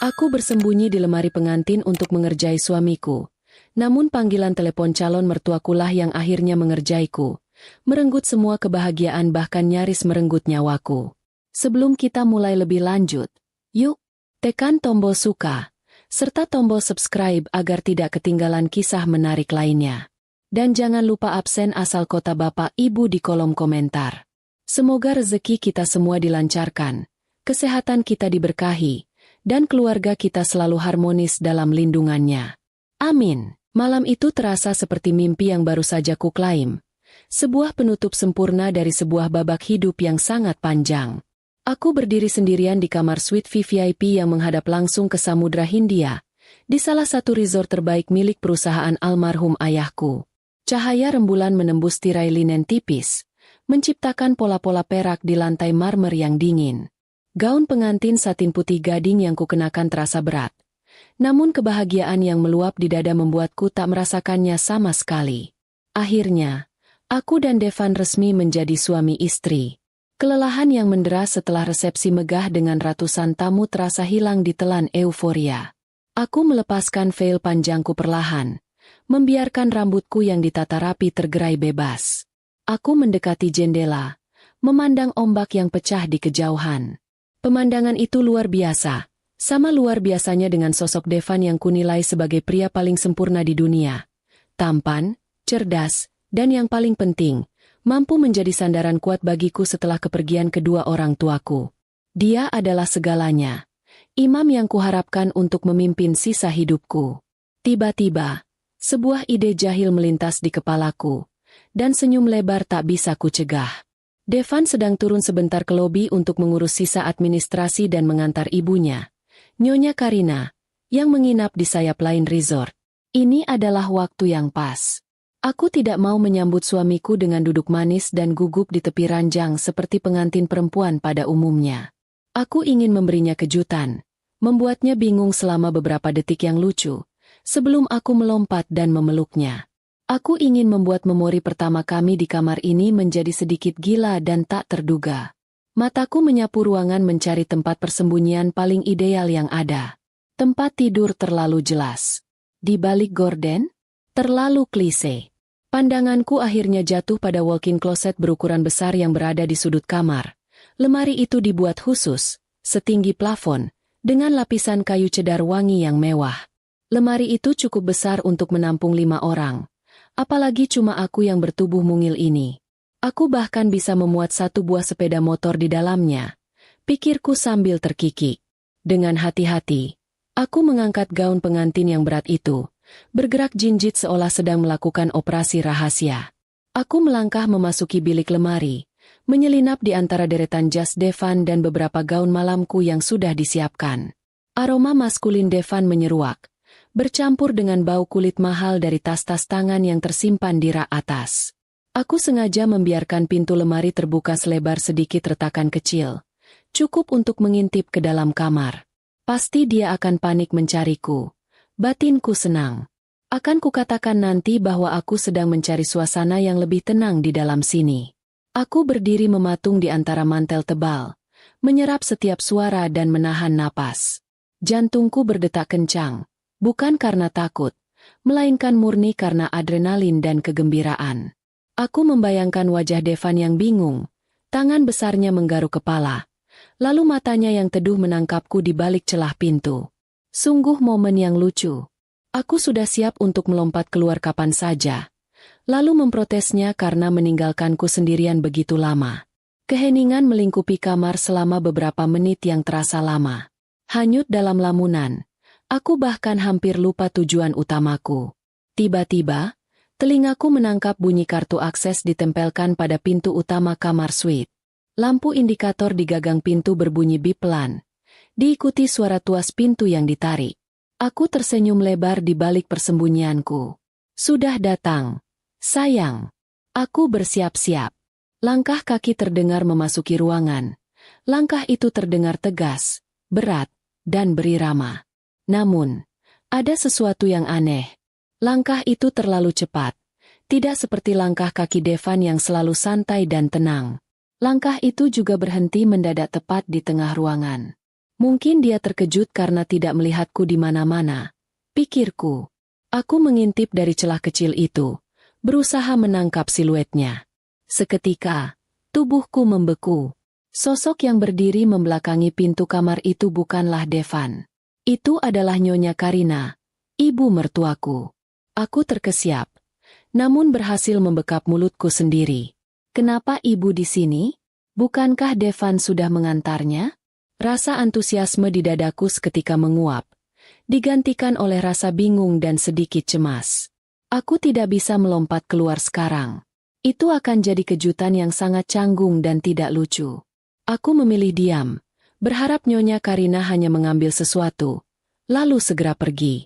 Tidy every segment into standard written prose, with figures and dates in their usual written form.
Aku bersembunyi di lemari pengantin untuk mengerjai suamiku. Namun panggilan telepon calon mertuakulah yang akhirnya mengerjaiku. Merenggut semua kebahagiaan bahkan nyaris merenggut nyawaku. Sebelum kita mulai lebih lanjut, yuk, tekan tombol suka, serta tombol subscribe agar tidak ketinggalan kisah menarik lainnya. Dan jangan lupa absen asal kota Bapak Ibu di kolom komentar. Semoga rezeki kita semua dilancarkan, kesehatan kita diberkahi, dan keluarga kita selalu harmonis dalam lindungannya. Amin. Malam itu terasa seperti mimpi yang baru saja kuklaim. Sebuah penutup sempurna dari sebuah babak hidup yang sangat panjang. Aku berdiri sendirian di kamar suite VVIP yang menghadap langsung ke Samudra Hindia, di salah satu resort terbaik milik perusahaan almarhum ayahku. Cahaya rembulan menembus tirai linen tipis, menciptakan pola-pola perak di lantai marmer yang dingin. Gaun pengantin satin putih gading yang kukenakan terasa berat. Namun kebahagiaan yang meluap di dada membuatku tak merasakannya sama sekali. Akhirnya, aku dan Devan resmi menjadi suami istri. Kelelahan yang mendera setelah resepsi megah dengan ratusan tamu terasa hilang ditelan euforia. Aku melepaskan veil panjangku perlahan, membiarkan rambutku yang ditata rapi tergerai bebas. Aku mendekati jendela, memandang ombak yang pecah di kejauhan. Pemandangan itu luar biasa, sama luar biasanya dengan sosok Devan yang kunilai sebagai pria paling sempurna di dunia. Tampan, cerdas, dan yang paling penting, mampu menjadi sandaran kuat bagiku setelah kepergian kedua orang tuaku. Dia adalah segalanya. Imam yang kuharapkan untuk memimpin sisa hidupku. Tiba-tiba, sebuah ide jahil melintas di kepalaku, dan senyum lebar tak bisa kucegah. Devan sedang turun sebentar ke lobi untuk mengurus sisa administrasi dan mengantar ibunya, Nyonya Karina, yang menginap di sayap lain resort. Ini adalah waktu yang pas. Aku tidak mau menyambut suamiku dengan duduk manis dan gugup di tepi ranjang seperti pengantin perempuan pada umumnya. Aku ingin memberinya kejutan, membuatnya bingung selama beberapa detik yang lucu, sebelum aku melompat dan memeluknya. Aku ingin membuat memori pertama kami di kamar ini menjadi sedikit gila dan tak terduga. Mataku menyapu ruangan mencari tempat persembunyian paling ideal yang ada. Tempat tidur terlalu jelas. Di balik gorden? Terlalu klise. Pandanganku akhirnya jatuh pada walk-in closet berukuran besar yang berada di sudut kamar. Lemari itu dibuat khusus, setinggi plafon, dengan lapisan kayu cedar wangi yang mewah. Lemari itu cukup besar untuk menampung 5 orang. Apalagi cuma aku yang bertubuh mungil ini. Aku bahkan bisa memuat 1 buah sepeda motor di dalamnya. Pikirku sambil terkikik. Dengan hati-hati, aku mengangkat gaun pengantin yang berat itu, bergerak jinjit seolah sedang melakukan operasi rahasia. Aku melangkah memasuki bilik lemari, menyelinap di antara deretan jas Devan dan beberapa gaun malamku yang sudah disiapkan. Aroma maskulin Devan menyeruak, bercampur dengan bau kulit mahal dari tas-tas tangan yang tersimpan di rak atas. Aku sengaja membiarkan pintu lemari terbuka selebar sedikit retakan kecil, cukup untuk mengintip ke dalam kamar. Pasti dia akan panik mencariku. Batinku senang. Akan kukatakan nanti bahwa aku sedang mencari suasana yang lebih tenang di dalam sini. Aku berdiri mematung di antara mantel tebal, menyerap setiap suara dan menahan napas. Jantungku berdetak kencang. Bukan karena takut, melainkan murni karena adrenalin dan kegembiraan. Aku membayangkan wajah Devan yang bingung, tangan besarnya menggaruk kepala, lalu matanya yang teduh menangkapku di balik celah pintu. Sungguh momen yang lucu. Aku sudah siap untuk melompat keluar kapan saja, lalu memprotesnya karena meninggalkanku sendirian begitu lama. Keheningan melingkupi kamar selama beberapa menit yang terasa lama. Hanyut dalam lamunan. Aku bahkan hampir lupa tujuan utamaku. Tiba-tiba, telingaku menangkap bunyi kartu akses ditempelkan pada pintu utama kamar suite. Lampu indikator di gagang pintu berbunyi bip pelan, diikuti suara tuas pintu yang ditarik. Aku tersenyum lebar di balik persembunyianku. Sudah datang, sayang. Aku bersiap-siap. Langkah kaki terdengar memasuki ruangan. Langkah itu terdengar tegas, berat, dan berirama. Namun, ada sesuatu yang aneh. Langkah itu terlalu cepat. Tidak seperti langkah kaki Devan yang selalu santai dan tenang. Langkah itu juga berhenti mendadak tepat di tengah ruangan. Mungkin dia terkejut karena tidak melihatku di mana-mana. Pikirku. Aku mengintip dari celah kecil itu, berusaha menangkap siluetnya. Seketika, tubuhku membeku. Sosok yang berdiri membelakangi pintu kamar itu bukanlah Devan. Itu adalah Nyonya Karina, ibu mertuaku. Aku terkesiap, namun berhasil membekap mulutku sendiri. Kenapa ibu di sini? Bukankah Devan sudah mengantarnya? Rasa antusiasme di dadaku seketika menguap, digantikan oleh rasa bingung dan sedikit cemas. Aku tidak bisa melompat keluar sekarang. Itu akan jadi kejutan yang sangat canggung dan tidak lucu. Aku memilih diam, berharap Nyonya Karina hanya mengambil sesuatu, lalu segera pergi.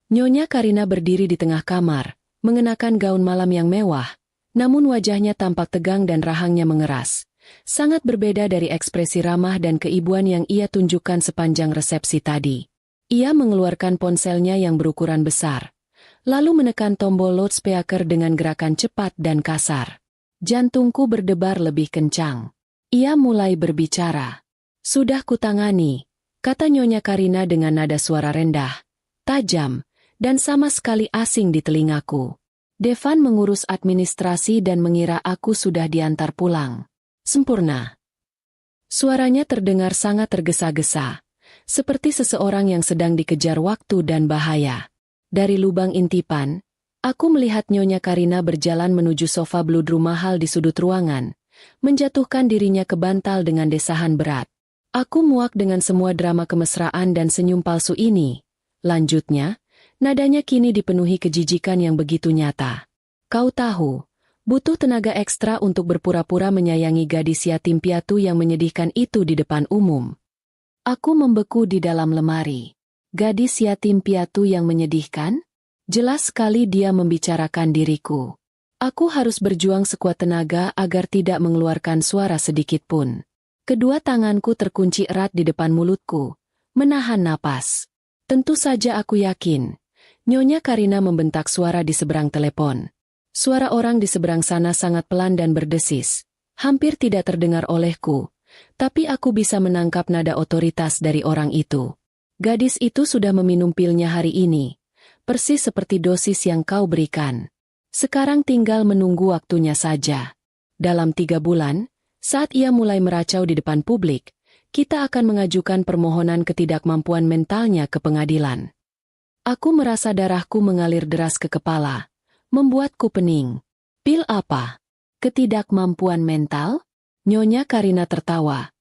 Nyonya Karina berdiri di tengah kamar, mengenakan gaun malam yang mewah, namun wajahnya tampak tegang dan rahangnya mengeras. Sangat berbeda dari ekspresi ramah dan keibuan yang ia tunjukkan sepanjang resepsi tadi. Ia mengeluarkan ponselnya yang berukuran besar, lalu menekan tombol loudspeaker dengan gerakan cepat dan kasar. Jantungku berdebar lebih kencang. Ia mulai berbicara. "Sudah kutangani," kata Nyonya Karina dengan nada suara rendah, tajam, dan sama sekali asing di telingaku. Devan mengurus administrasi dan mengira aku sudah diantar pulang. Sempurna. Suaranya terdengar sangat tergesa-gesa, seperti seseorang yang sedang dikejar waktu dan bahaya. Dari lubang intipan, aku melihat Nyonya Karina berjalan menuju sofa bludru mahal di sudut ruangan, menjatuhkan dirinya ke bantal dengan desahan berat. Aku muak dengan semua drama kemesraan dan senyum palsu ini. Lanjutnya, nadanya kini dipenuhi kejijikan yang begitu nyata. "Kau tahu, butuh tenaga ekstra untuk berpura-pura menyayangi gadis yatim piatu yang menyedihkan itu di depan umum." Aku membeku di dalam lemari. Gadis yatim piatu yang menyedihkan? Jelas sekali dia membicarakan diriku. Aku harus berjuang sekuat tenaga agar tidak mengeluarkan suara sedikit pun. Kedua tanganku terkunci erat di depan mulutku, menahan napas. Tentu saja aku yakin. Nyonya Karina membentak suara di seberang telepon. Suara orang di seberang sana sangat pelan dan berdesis. Hampir tidak terdengar olehku. Tapi aku bisa menangkap nada otoritas dari orang itu. "Gadis itu sudah meminum pilnya hari ini. Persis seperti dosis yang kau berikan. Sekarang tinggal menunggu waktunya saja. Dalam 3 bulan, saat ia mulai meracau di depan publik, kita akan mengajukan permohonan ketidakmampuan mentalnya ke pengadilan." Aku merasa darahku mengalir deras ke kepala, membuatku pening. "Pil apa? Ketidakmampuan mental?" Nyonya Karina tertawa.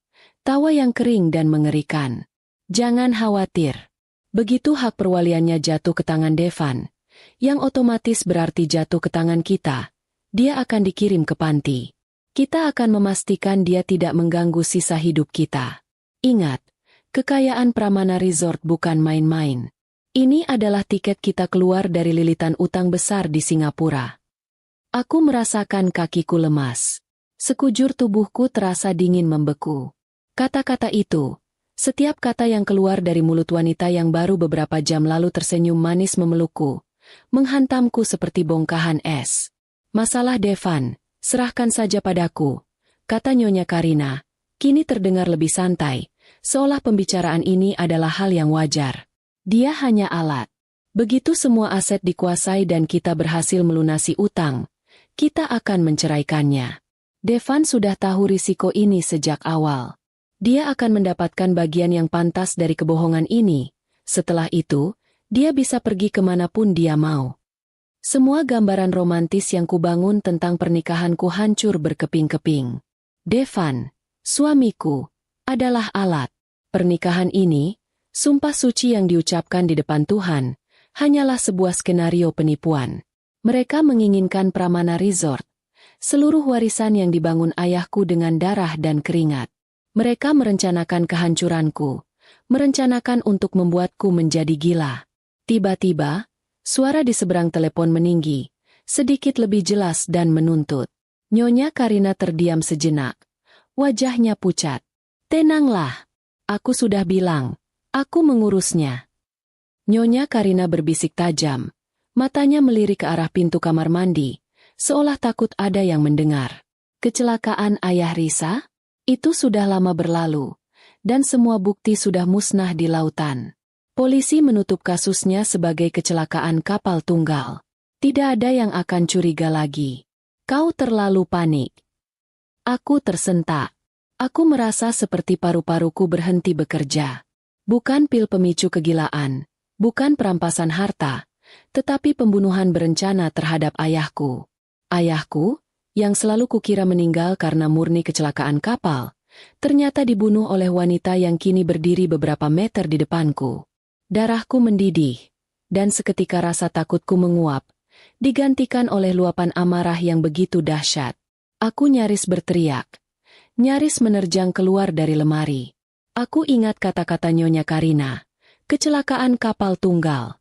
Tawa yang kering dan mengerikan. "Jangan khawatir. Begitu hak perwaliannya jatuh ke tangan Devan, yang otomatis berarti jatuh ke tangan kita, dia akan dikirim ke panti. Kita akan memastikan dia tidak mengganggu sisa hidup kita. Ingat, kekayaan Pramana Resort bukan main-main. Ini adalah tiket kita keluar dari lilitan utang besar di Singapura." Aku merasakan kakiku lemas. Sekujur tubuhku terasa dingin membeku. Kata-kata itu, setiap kata yang keluar dari mulut wanita yang baru beberapa jam lalu tersenyum manis memelukku, menghantamku seperti bongkahan es. "Masalah Devan, serahkan saja padaku," kata Nyonya Karina, kini terdengar lebih santai, seolah pembicaraan ini adalah hal yang wajar. "Dia hanya alat. Begitu semua aset dikuasai dan kita berhasil melunasi utang, kita akan menceraikannya. Devan sudah tahu risiko ini sejak awal. Dia akan mendapatkan bagian yang pantas dari kebohongan ini. Setelah itu, dia bisa pergi kemanapun dia mau." Semua gambaran romantis yang kubangun tentang pernikahanku hancur berkeping-keping. Devan, suamiku, adalah alat. Pernikahan ini, sumpah suci yang diucapkan di depan Tuhan, hanyalah sebuah skenario penipuan. Mereka menginginkan Pramana Resort, seluruh warisan yang dibangun ayahku dengan darah dan keringat. Mereka merencanakan kehancuranku, merencanakan untuk membuatku menjadi gila. Tiba-tiba, suara di seberang telepon meninggi, sedikit lebih jelas dan menuntut. Nyonya Karina terdiam sejenak. Wajahnya pucat. "Tenanglah. Aku sudah bilang, aku mengurusnya." Nyonya Karina berbisik tajam. Matanya melirik ke arah pintu kamar mandi, seolah takut ada yang mendengar. "Kecelakaan ayah Risa? Itu sudah lama berlalu. dan semua bukti sudah musnah di lautan. Polisi menutup kasusnya sebagai kecelakaan kapal tunggal. Tidak ada yang akan curiga lagi. Kau terlalu panik. Aku tersentak. Aku merasa seperti paru-paruku berhenti bekerja. Bukan pil pemicu kegilaan, bukan perampasan harta, tetapi pembunuhan berencana terhadap ayahku. Ayahku, yang selalu kukira meninggal karena murni kecelakaan kapal, ternyata dibunuh oleh wanita yang kini berdiri beberapa meter di depanku. Darahku mendidih, dan seketika rasa takutku menguap, digantikan oleh luapan amarah yang begitu dahsyat. Aku nyaris berteriak. Nyaris menerjang keluar dari lemari. Aku ingat kata-kata Nyonya Karina. Kecelakaan kapal tunggal.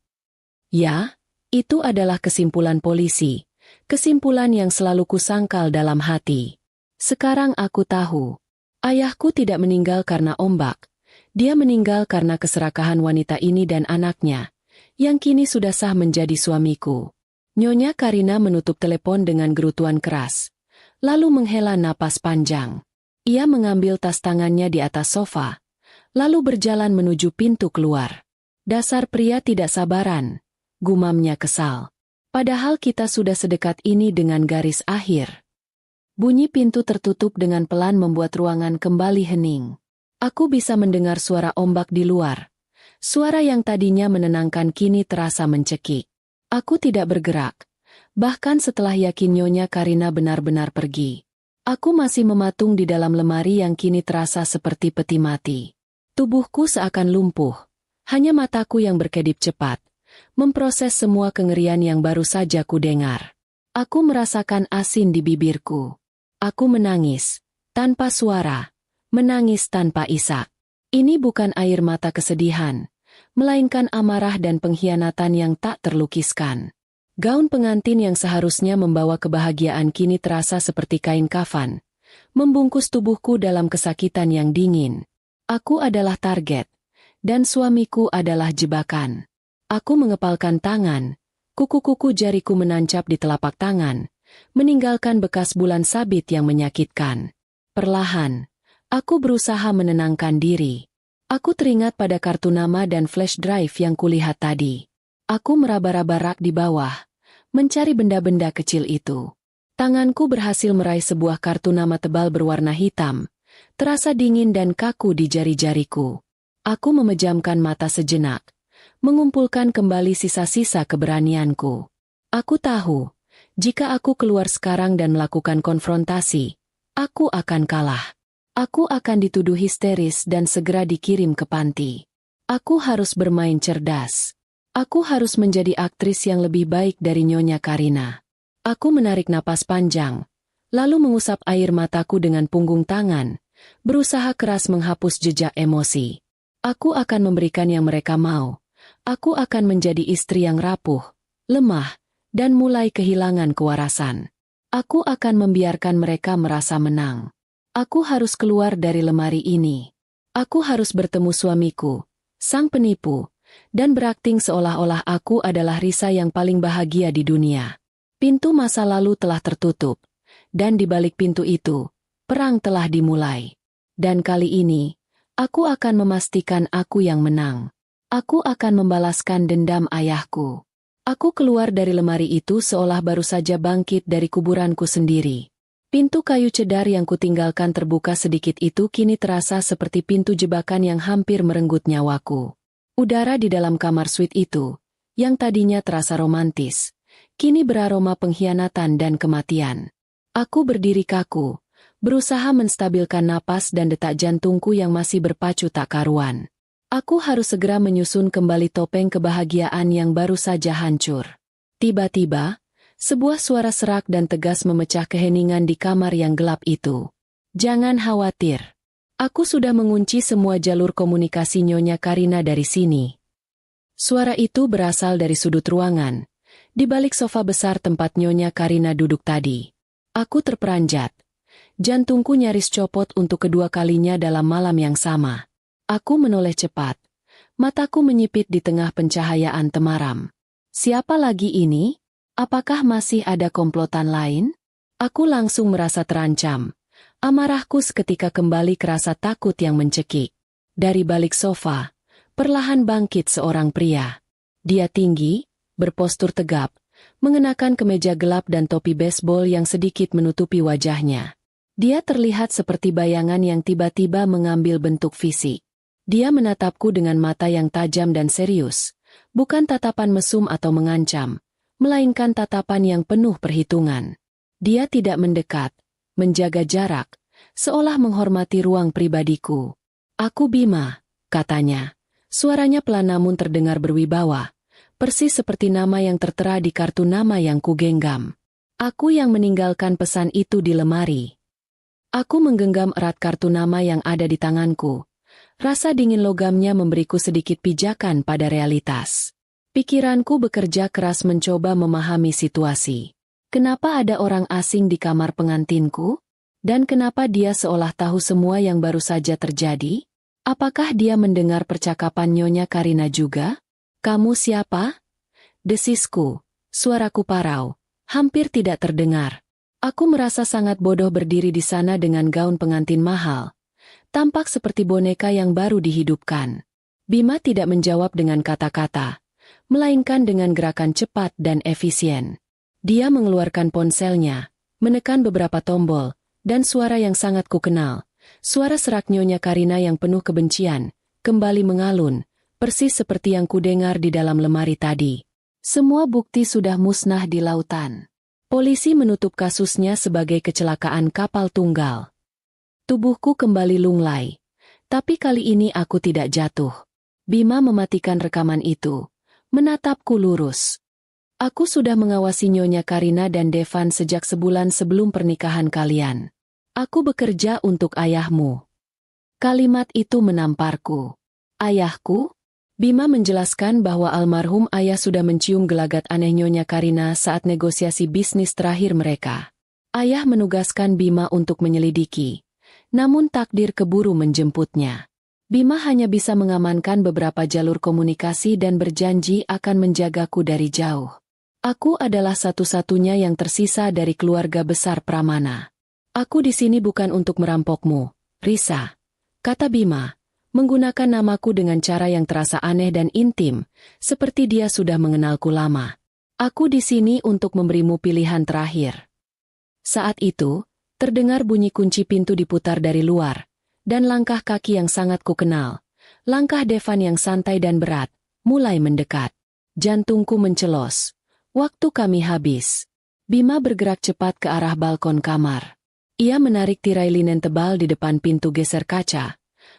Ya, itu adalah kesimpulan polisi. Kesimpulan yang selalu kusangkal dalam hati. Sekarang aku tahu. Ayahku tidak meninggal karena ombak. Dia meninggal karena keserakahan wanita ini dan anaknya, yang kini sudah sah menjadi suamiku. Nyonya Karina menutup telepon dengan gerutuan keras, lalu menghela napas panjang. Ia mengambil tas tangannya di atas sofa, lalu berjalan menuju pintu keluar. Dasar pria tidak sabaran, gumamnya kesal. Padahal kita sudah sedekat ini dengan garis akhir. Bunyi pintu tertutup dengan pelan membuat ruangan kembali hening. Aku bisa mendengar suara ombak di luar. Suara yang tadinya menenangkan kini terasa mencekik. Aku tidak bergerak, bahkan setelah yakin Nyonya Karina benar-benar pergi. Aku masih mematung di dalam lemari yang kini terasa seperti peti mati. Tubuhku seakan lumpuh, hanya mataku yang berkedip cepat, memproses semua kengerian yang baru saja kudengar. Aku merasakan asin di bibirku. Aku menangis, tanpa suara, menangis tanpa isak. Ini bukan air mata kesedihan, melainkan amarah dan pengkhianatan yang tak terlukiskan. Gaun pengantin yang seharusnya membawa kebahagiaan kini terasa seperti kain kafan, membungkus tubuhku dalam kesakitan yang dingin. Aku adalah target, dan suamiku adalah jebakan. Aku mengepalkan tangan, kuku-kuku jariku menancap di telapak tangan, meninggalkan bekas bulan sabit yang menyakitkan. Perlahan, aku berusaha menenangkan diri. Aku teringat pada kartu nama dan flash drive yang kulihat tadi. Aku meraba-raba rak di bawah, mencari benda-benda kecil itu. Tanganku berhasil meraih sebuah kartu nama tebal berwarna hitam, terasa dingin dan kaku di jari-jariku. Aku memejamkan mata sejenak, mengumpulkan kembali sisa-sisa keberanianku. Aku tahu, jika aku keluar sekarang dan melakukan konfrontasi, aku akan kalah. Aku akan dituduh histeris dan segera dikirim ke panti. Aku harus bermain cerdas. Aku harus menjadi aktris yang lebih baik dari Nyonya Karina. Aku menarik napas panjang, lalu mengusap air mataku dengan punggung tangan, berusaha keras menghapus jejak emosi. Aku akan memberikan yang mereka mau. Aku akan menjadi istri yang rapuh, lemah, dan mulai kehilangan kewarasan. Aku akan membiarkan mereka merasa menang. Aku harus keluar dari lemari ini. Aku harus bertemu suamiku, sang penipu, dan berakting seolah-olah aku adalah Risa yang paling bahagia di dunia. Pintu masa lalu telah tertutup, dan di balik pintu itu, perang telah dimulai. Dan kali ini, aku akan memastikan aku yang menang. Aku akan membalaskan dendam ayahku. Aku keluar dari lemari itu seolah baru saja bangkit dari kuburanku sendiri. Pintu kayu cedar yang kutinggalkan terbuka sedikit itu kini terasa seperti pintu jebakan yang hampir merenggut nyawaku. Udara di dalam kamar suite itu, yang tadinya terasa romantis, kini beraroma pengkhianatan dan kematian. Aku berdiri kaku, berusaha menstabilkan napas dan detak jantungku yang masih berpacu tak karuan. Aku harus segera menyusun kembali topeng kebahagiaan yang baru saja hancur. Tiba-tiba, sebuah suara serak dan tegas memecah keheningan di kamar yang gelap itu. Jangan khawatir. Aku sudah mengunci semua jalur komunikasi Nyonya Karina dari sini. Suara itu berasal dari sudut ruangan, di balik sofa besar tempat Nyonya Karina duduk tadi. Aku terperanjat. Jantungku nyaris copot untuk kedua kalinya dalam malam yang sama. Aku menoleh cepat. Mataku menyipit di tengah pencahayaan temaram. Siapa lagi ini? Apakah masih ada komplotan lain? Aku langsung merasa terancam. Amarahku seketika kembali ke rasa takut yang mencekik. Dari balik sofa, perlahan bangkit seorang pria. Dia tinggi, berpostur tegap, mengenakan kemeja gelap dan topi baseball yang sedikit menutupi wajahnya. Dia terlihat seperti bayangan yang tiba-tiba mengambil bentuk fisik. Dia menatapku dengan mata yang tajam dan serius, bukan tatapan mesum atau mengancam, melainkan tatapan yang penuh perhitungan. Dia tidak mendekat, menjaga jarak, seolah menghormati ruang pribadiku. "Aku Bima," katanya. Suaranya pelan namun terdengar berwibawa, persis seperti nama yang tertera di kartu nama yang kugenggam. Aku yang meninggalkan pesan itu di lemari. Aku menggenggam erat kartu nama yang ada di tanganku. Rasa dingin logamnya memberiku sedikit pijakan pada realitas. Pikiranku bekerja keras mencoba memahami situasi. Kenapa ada orang asing di kamar pengantinku? Dan kenapa dia seolah tahu semua yang baru saja terjadi? Apakah dia mendengar percakapan Nyonya Karina juga? "Kamu siapa?" desisku. Suaraku parau, hampir tidak terdengar. Aku merasa sangat bodoh berdiri di sana dengan gaun pengantin mahal. Tampak seperti boneka yang baru dihidupkan. Bima tidak menjawab dengan kata-kata, melainkan dengan gerakan cepat dan efisien. Dia mengeluarkan ponselnya, menekan beberapa tombol, dan suara yang sangat kukenal, suara serak Nyonya Karina yang penuh kebencian, kembali mengalun, persis seperti yang kudengar di dalam lemari tadi. Semua bukti sudah musnah di lautan. Polisi menutup kasusnya sebagai kecelakaan kapal tunggal. Tubuhku kembali lunglai, tapi kali ini aku tidak jatuh. Bima mematikan rekaman itu, menatapku lurus. "Aku sudah mengawasi Nyonya Karina dan Devan sejak sebulan sebelum pernikahan kalian. Aku bekerja untuk ayahmu." Kalimat itu menamparku. "Ayahku?" Bima menjelaskan bahwa almarhum ayah sudah mencium gelagat aneh Nyonya Karina saat negosiasi bisnis terakhir mereka. Ayah menugaskan Bima untuk menyelidiki, namun takdir keburu menjemputnya. Bima hanya bisa mengamankan beberapa jalur komunikasi dan berjanji akan menjagaku dari jauh. Aku adalah satu-satunya yang tersisa dari keluarga besar Pramana. "Aku di sini bukan untuk merampokmu, Risa," kata Bima, menggunakan namaku dengan cara yang terasa aneh dan intim, seperti dia sudah mengenalku lama. "Aku di sini untuk memberimu pilihan terakhir." Saat itu, terdengar bunyi kunci pintu diputar dari luar, dan langkah kaki yang sangat kukenal, langkah Devan yang santai dan berat, mulai mendekat. Jantungku mencelos. Waktu kami habis. Bima bergerak cepat ke arah balkon kamar. Ia menarik tirai linen tebal di depan pintu geser kaca,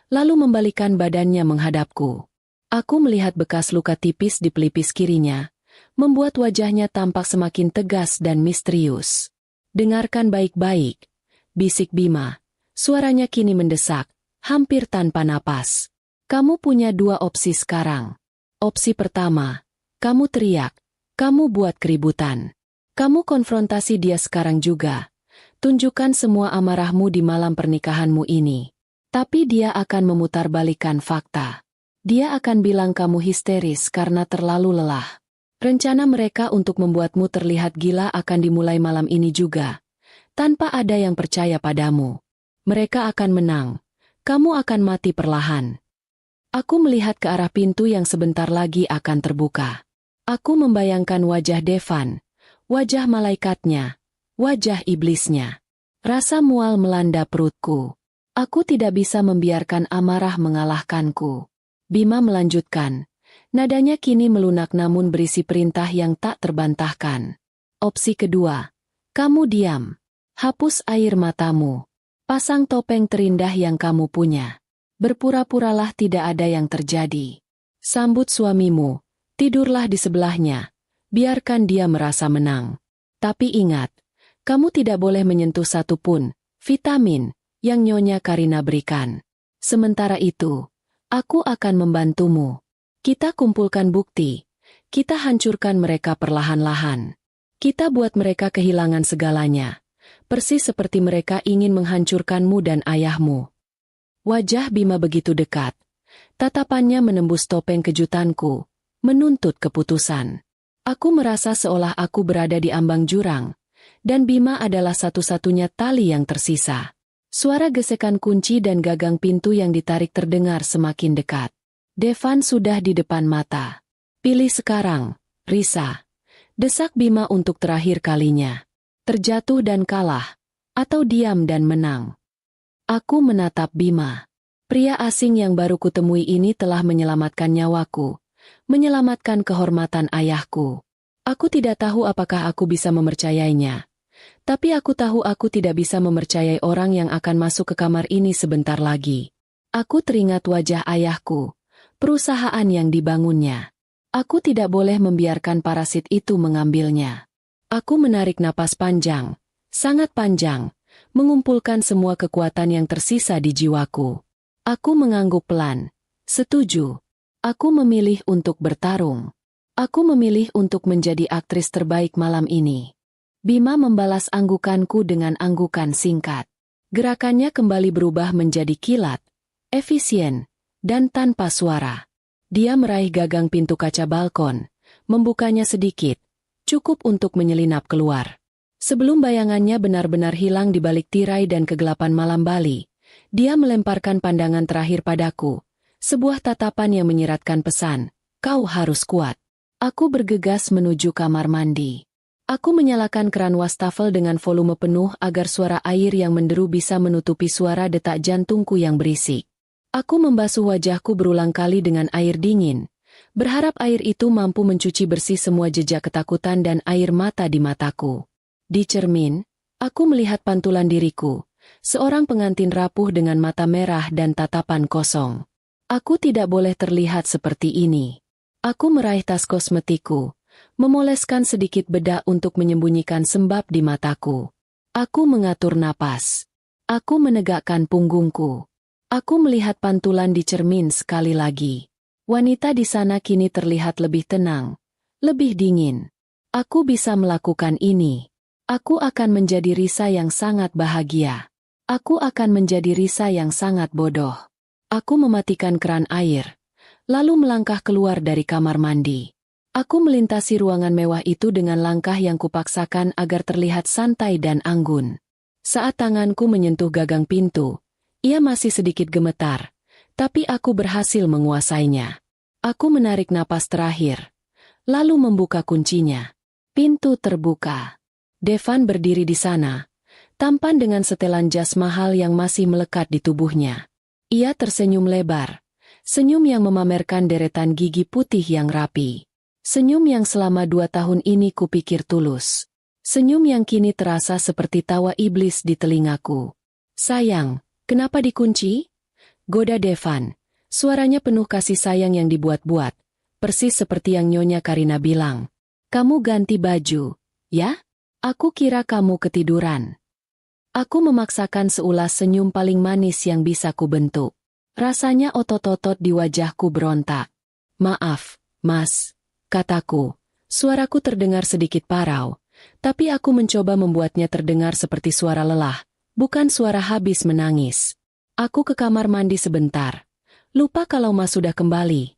lalu membalikan badannya menghadapku. Aku melihat bekas luka tipis di pelipis kirinya, membuat wajahnya tampak semakin tegas dan misterius. "Dengarkan baik-baik," bisik Bima. Suaranya kini mendesak, hampir tanpa napas. "Kamu punya dua opsi sekarang. Opsi pertama, kamu teriak, kamu buat keributan. Kamu konfrontasi dia sekarang juga. Tunjukkan semua amarahmu di malam pernikahanmu ini. Tapi dia akan memutarbalikkan fakta. Dia akan bilang kamu histeris karena terlalu lelah. Rencana mereka untuk membuatmu terlihat gila akan dimulai malam ini juga. Tanpa ada yang percaya padamu. Mereka akan menang. Kamu akan mati perlahan." Aku melihat ke arah pintu yang sebentar lagi akan terbuka. Aku membayangkan wajah Devan, wajah malaikatnya, wajah iblisnya. Rasa mual melanda perutku. Aku tidak bisa membiarkan amarah mengalahkanku. Bima melanjutkan. Nadanya kini melunak namun berisi perintah yang tak terbantahkan. "Opsi kedua. Kamu diam. Hapus air matamu. Pasang topeng terindah yang kamu punya. Berpura-puralah tidak ada yang terjadi. Sambut suamimu. Tidurlah di sebelahnya. Biarkan dia merasa menang. Tapi ingat, kamu tidak boleh menyentuh satupun vitamin yang Nyonya Karina berikan. Sementara itu, aku akan membantumu. Kita kumpulkan bukti. Kita hancurkan mereka perlahan-lahan. Kita buat mereka kehilangan segalanya. Persis seperti mereka ingin menghancurkanmu dan ayahmu." Wajah Bima begitu dekat. Tatapannya menembus topeng kejutanku, menuntut keputusan. Aku merasa seolah aku berada di ambang jurang, dan Bima adalah satu-satunya tali yang tersisa. Suara gesekan kunci dan gagang pintu yang ditarik terdengar semakin dekat. Devan sudah di depan mata. Pilih sekarang, Risa. Desak Bima untuk terakhir kalinya. Terjatuh dan kalah, atau diam dan menang. Aku menatap Bima. Pria asing yang baru kutemui ini telah menyelamatkan nyawaku, menyelamatkan kehormatan ayahku. Aku tidak tahu apakah aku bisa mempercayainya. Tapi aku tahu aku tidak bisa mempercayai orang yang akan masuk ke kamar ini sebentar lagi. Aku teringat wajah ayahku, perusahaan yang dibangunnya. Aku tidak boleh membiarkan parasit itu mengambilnya. Aku menarik napas panjang, sangat panjang, mengumpulkan semua kekuatan yang tersisa di jiwaku. Aku mengangguk pelan. Setuju. Aku memilih untuk bertarung. Aku memilih untuk menjadi aktris terbaik malam ini. Bima membalas anggukanku dengan anggukan singkat. Gerakannya kembali berubah menjadi kilat, efisien, dan tanpa suara. Dia meraih gagang pintu kaca balkon, membukanya sedikit, cukup untuk menyelinap keluar. Sebelum bayangannya benar-benar hilang di balik tirai dan kegelapan malam Bali, dia melemparkan pandangan terakhir padaku, sebuah tatapan yang menyiratkan pesan, "Kau harus kuat." Aku bergegas menuju kamar mandi. Aku menyalakan keran wastafel dengan volume penuh agar suara air yang menderu bisa menutupi suara detak jantungku yang berisik. Aku membasuh wajahku berulang kali dengan air dingin, berharap air itu mampu mencuci bersih semua jejak ketakutan dan air mata di mataku. Di cermin, aku melihat pantulan diriku, seorang pengantin rapuh dengan mata merah dan tatapan kosong. Aku tidak boleh terlihat seperti ini. Aku meraih tas kosmetikku, memoleskan sedikit bedak untuk menyembunyikan sembab di mataku. Aku mengatur napas. Aku menegakkan punggungku. Aku melihat pantulan di cermin sekali lagi. Wanita di sana kini terlihat lebih tenang, lebih dingin. Aku bisa melakukan ini. Aku akan menjadi Risa yang sangat bahagia. Aku akan menjadi Risa yang sangat bodoh. Aku mematikan keran air, lalu melangkah keluar dari kamar mandi. Aku melintasi ruangan mewah itu dengan langkah yang kupaksakan agar terlihat santai dan anggun. Saat tanganku menyentuh gagang pintu, ia masih sedikit gemetar, tapi aku berhasil menguasainya. Aku menarik napas terakhir, lalu membuka kuncinya. Pintu terbuka. Devan berdiri di sana, tampan dengan setelan jas mahal yang masih melekat di tubuhnya. Ia tersenyum lebar, senyum yang memamerkan deretan gigi putih yang rapi. Senyum yang selama 2 tahun ini kupikir tulus. Senyum yang kini terasa seperti tawa iblis di telingaku. "Sayang, kenapa dikunci?" Goda Devan. Suaranya penuh kasih sayang yang dibuat-buat, persis seperti yang Nyonya Karina bilang. "Kamu ganti baju, ya? Aku kira kamu ketiduran." Aku memaksakan seulas senyum paling manis yang bisa kubentuk. Rasanya otot-otot di wajahku berontak. "Maaf, Mas," kataku. Suaraku terdengar sedikit parau, tapi aku mencoba membuatnya terdengar seperti suara lelah, bukan suara habis menangis. Aku ke kamar mandi sebentar. Lupa kalau Mas sudah kembali.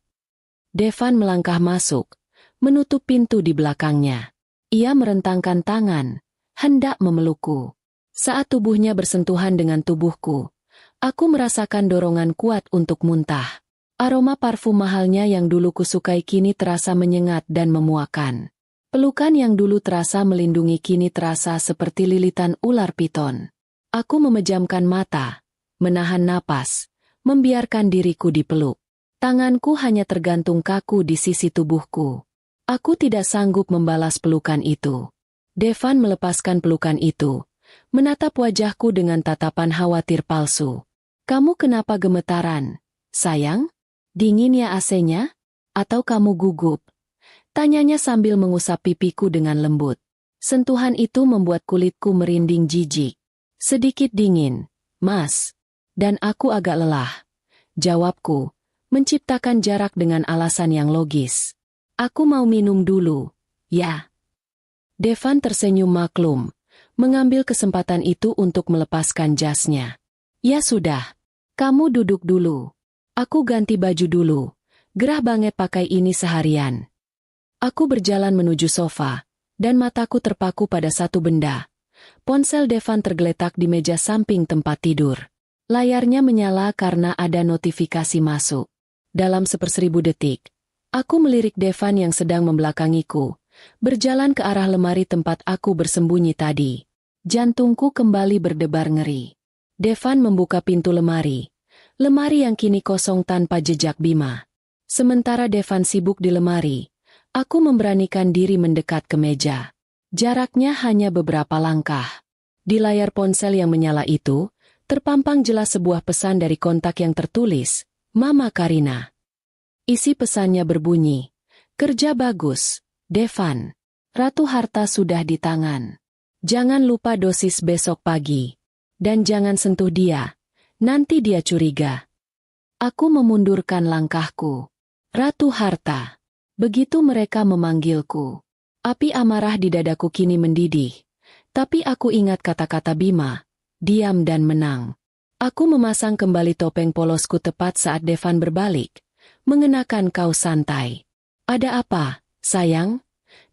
Devan melangkah masuk, menutup pintu di belakangnya. Ia merentangkan tangan, hendak memelukku. Saat tubuhnya bersentuhan dengan tubuhku, aku merasakan dorongan kuat untuk muntah. Aroma parfum mahalnya yang dulu kusukai kini terasa menyengat dan memuakan. Pelukan yang dulu terasa melindungi kini terasa seperti lilitan ular piton. Aku memejamkan mata, menahan napas, membiarkan diriku dipeluk. Tanganku hanya tergantung kaku di sisi tubuhku. Aku tidak sanggup membalas pelukan itu. Devan melepaskan pelukan itu, menatap wajahku dengan tatapan khawatir palsu. "Kamu kenapa gemetaran, sayang? Dingin ya AC-nya? Atau kamu gugup?" Tanyanya sambil mengusap pipiku dengan lembut. Sentuhan itu membuat kulitku merinding jijik. "Sedikit dingin, Mas. Dan aku agak lelah." Jawabku, menciptakan jarak dengan alasan yang logis. "Aku mau minum dulu, ya." Devan tersenyum maklum, mengambil kesempatan itu untuk melepaskan jasnya. "Ya sudah, kamu duduk dulu. Aku ganti baju dulu. Gerah banget pakai ini seharian." Aku berjalan menuju sofa, dan mataku terpaku pada satu benda. ponsel Devan tergeletak di meja samping tempat tidur. Layarnya menyala karena ada notifikasi masuk. Dalam 1/1000 detik, aku melirik Devan yang sedang membelakangiku, berjalan ke arah lemari tempat aku bersembunyi tadi. Jantungku kembali berdebar ngeri. Devan membuka pintu lemari yang kini kosong tanpa jejak Bima. Sementara Devan sibuk di lemari, aku memberanikan diri mendekat ke meja. Jaraknya hanya beberapa langkah. Di layar ponsel yang menyala itu, terpampang jelas sebuah pesan dari kontak yang tertulis, Mama Karina. Isi pesannya berbunyi, kerja bagus, Devan. Ratu harta sudah di tangan. Jangan lupa dosis besok pagi. Dan jangan sentuh dia, nanti dia curiga. Aku memundurkan langkahku. Ratu harta. Begitu mereka memanggilku. Api amarah di dadaku kini mendidih. Tapi aku ingat kata-kata Bima, diam dan menang. Aku memasang kembali topeng polosku tepat saat Devan berbalik, mengenakan kaos santai. Ada apa, sayang?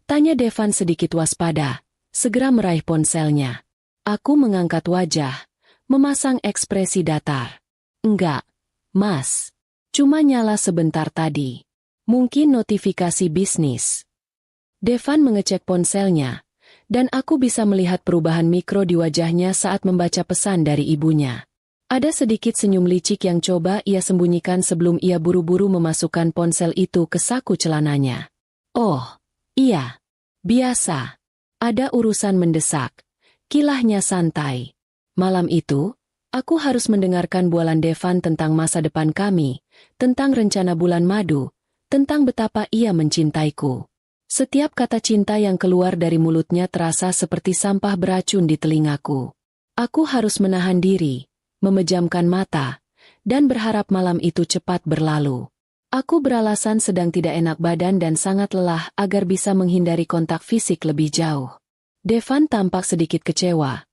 Tanya Devan sedikit waspada, segera meraih ponselnya. Aku mengangkat wajah, memasang ekspresi datar. Enggak, Mas. Cuma nyala sebentar tadi. Mungkin notifikasi bisnis. Devan mengecek ponselnya, dan aku bisa melihat perubahan mikro di wajahnya saat membaca pesan dari ibunya. Ada sedikit senyum licik yang coba ia sembunyikan sebelum ia buru-buru memasukkan ponsel itu ke saku celananya. Oh, iya. Biasa. Ada urusan mendesak. Kilahnya santai. Malam itu, aku harus mendengarkan bualan Devan tentang masa depan kami, tentang rencana bulan madu, tentang betapa ia mencintaiku. Setiap kata cinta yang keluar dari mulutnya terasa seperti sampah beracun di telingaku. Aku harus menahan diri, memejamkan mata, dan berharap malam itu cepat berlalu. Aku beralasan sedang tidak enak badan dan sangat lelah agar bisa menghindari kontak fisik lebih jauh. Devan tampak sedikit kecewa,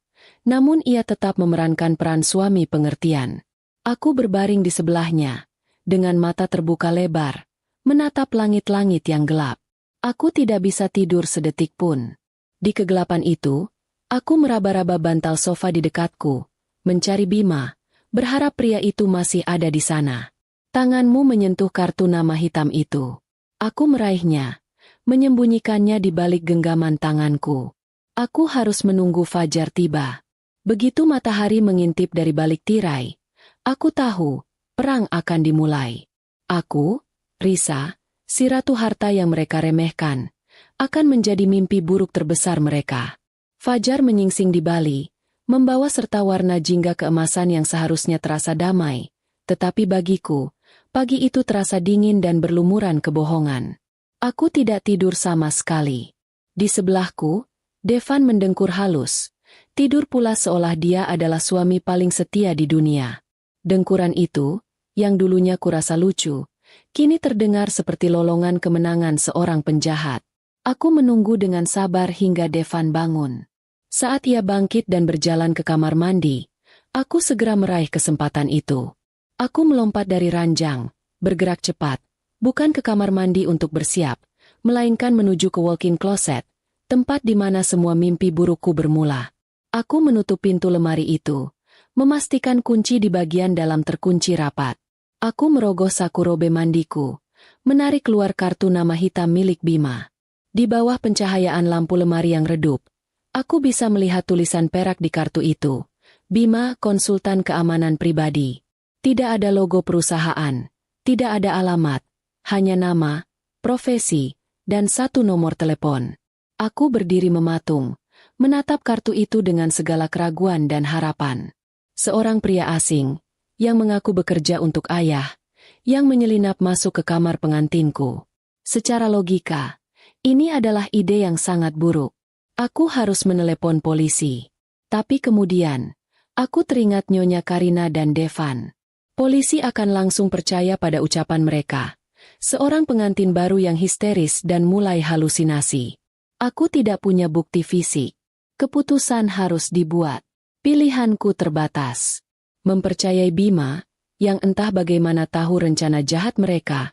namun ia tetap memerankan peran suami pengertian. Aku berbaring di sebelahnya, dengan mata terbuka lebar, menatap langit-langit yang gelap. Aku tidak bisa tidur sedetik pun. Di kegelapan itu, aku meraba-raba bantal sofa di dekatku, mencari Bima, berharap pria itu masih ada di sana. Tanganmu menyentuh kartu nama hitam itu. Aku meraihnya, menyembunyikannya di balik genggaman tanganku. Aku harus menunggu fajar tiba. Begitu matahari mengintip dari balik tirai, aku tahu, perang akan dimulai. Aku, Risa, si ratu harta yang mereka remehkan, akan menjadi mimpi buruk terbesar mereka. Fajar menyingsing di Bali, membawa serta warna jingga keemasan yang seharusnya terasa damai, tetapi bagiku, pagi itu terasa dingin dan berlumuran kebohongan. Aku tidak tidur sama sekali. Di sebelahku, Devan mendengkur halus, tidur pula seolah dia adalah suami paling setia di dunia. Dengkuran itu, yang dulunya kurasa lucu, kini terdengar seperti lolongan kemenangan seorang penjahat. Aku menunggu dengan sabar hingga Devan bangun. Saat ia bangkit dan berjalan ke kamar mandi, aku segera meraih kesempatan itu. Aku melompat dari ranjang, bergerak cepat, bukan ke kamar mandi untuk bersiap, melainkan menuju ke walk-in closet, tempat di mana semua mimpi burukku bermula. Aku menutup pintu lemari itu, memastikan kunci di bagian dalam terkunci rapat. Aku merogoh saku robe mandiku, menarik keluar kartu nama hitam milik Bima. Di bawah pencahayaan lampu lemari yang redup, aku bisa melihat tulisan perak di kartu itu. Bima, konsultan keamanan pribadi. Tidak ada logo perusahaan, tidak ada alamat, hanya nama, profesi, dan satu nomor telepon. Aku berdiri mematung, menatap kartu itu dengan segala keraguan dan harapan. Seorang pria asing, yang mengaku bekerja untuk ayah, yang menyelinap masuk ke kamar pengantinku. Secara logika, ini adalah ide yang sangat buruk. Aku harus menelepon polisi. Tapi kemudian, aku teringat Nyonya Karina dan Devan. Polisi akan langsung percaya pada ucapan mereka. Seorang pengantin baru yang histeris dan mulai halusinasi. Aku tidak punya bukti fisik. Keputusan harus dibuat. Pilihanku terbatas. Mempercayai Bima, yang entah bagaimana tahu rencana jahat mereka,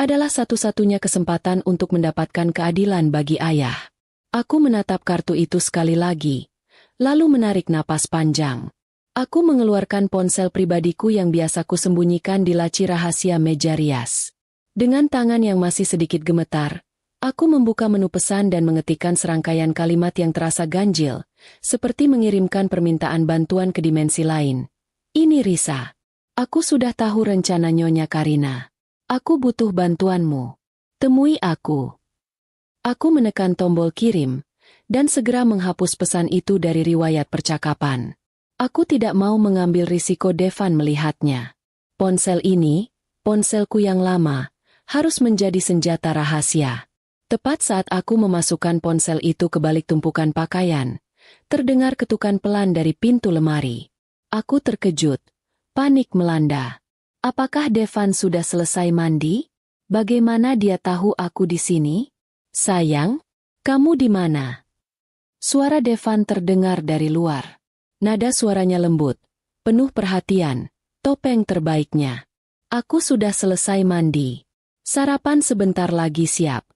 adalah satu-satunya kesempatan untuk mendapatkan keadilan bagi ayah. Aku menatap kartu itu sekali lagi, lalu menarik napas panjang. Aku mengeluarkan ponsel pribadiku yang biasa kusembunyikan di laci rahasia meja rias. Dengan tangan yang masih sedikit gemetar, aku membuka menu pesan dan mengetikkan serangkaian kalimat yang terasa ganjil, seperti mengirimkan permintaan bantuan ke dimensi lain. Ini Risa. Aku sudah tahu rencana Nyonya Karina. Aku butuh bantuanmu. Temui aku. Aku menekan tombol kirim, dan segera menghapus pesan itu dari riwayat percakapan. Aku tidak mau mengambil risiko Devan melihatnya. Ponsel ini, ponselku yang lama, harus menjadi senjata rahasia. Tepat saat aku memasukkan ponsel itu ke balik tumpukan pakaian, terdengar ketukan pelan dari pintu lemari. Aku terkejut. Panik melanda. Apakah Devan sudah selesai mandi? Bagaimana dia tahu aku di sini? Sayang, kamu di mana? Suara Devan terdengar dari luar. Nada suaranya lembut, penuh perhatian, topeng terbaiknya. Aku sudah selesai mandi. Sarapan sebentar lagi siap.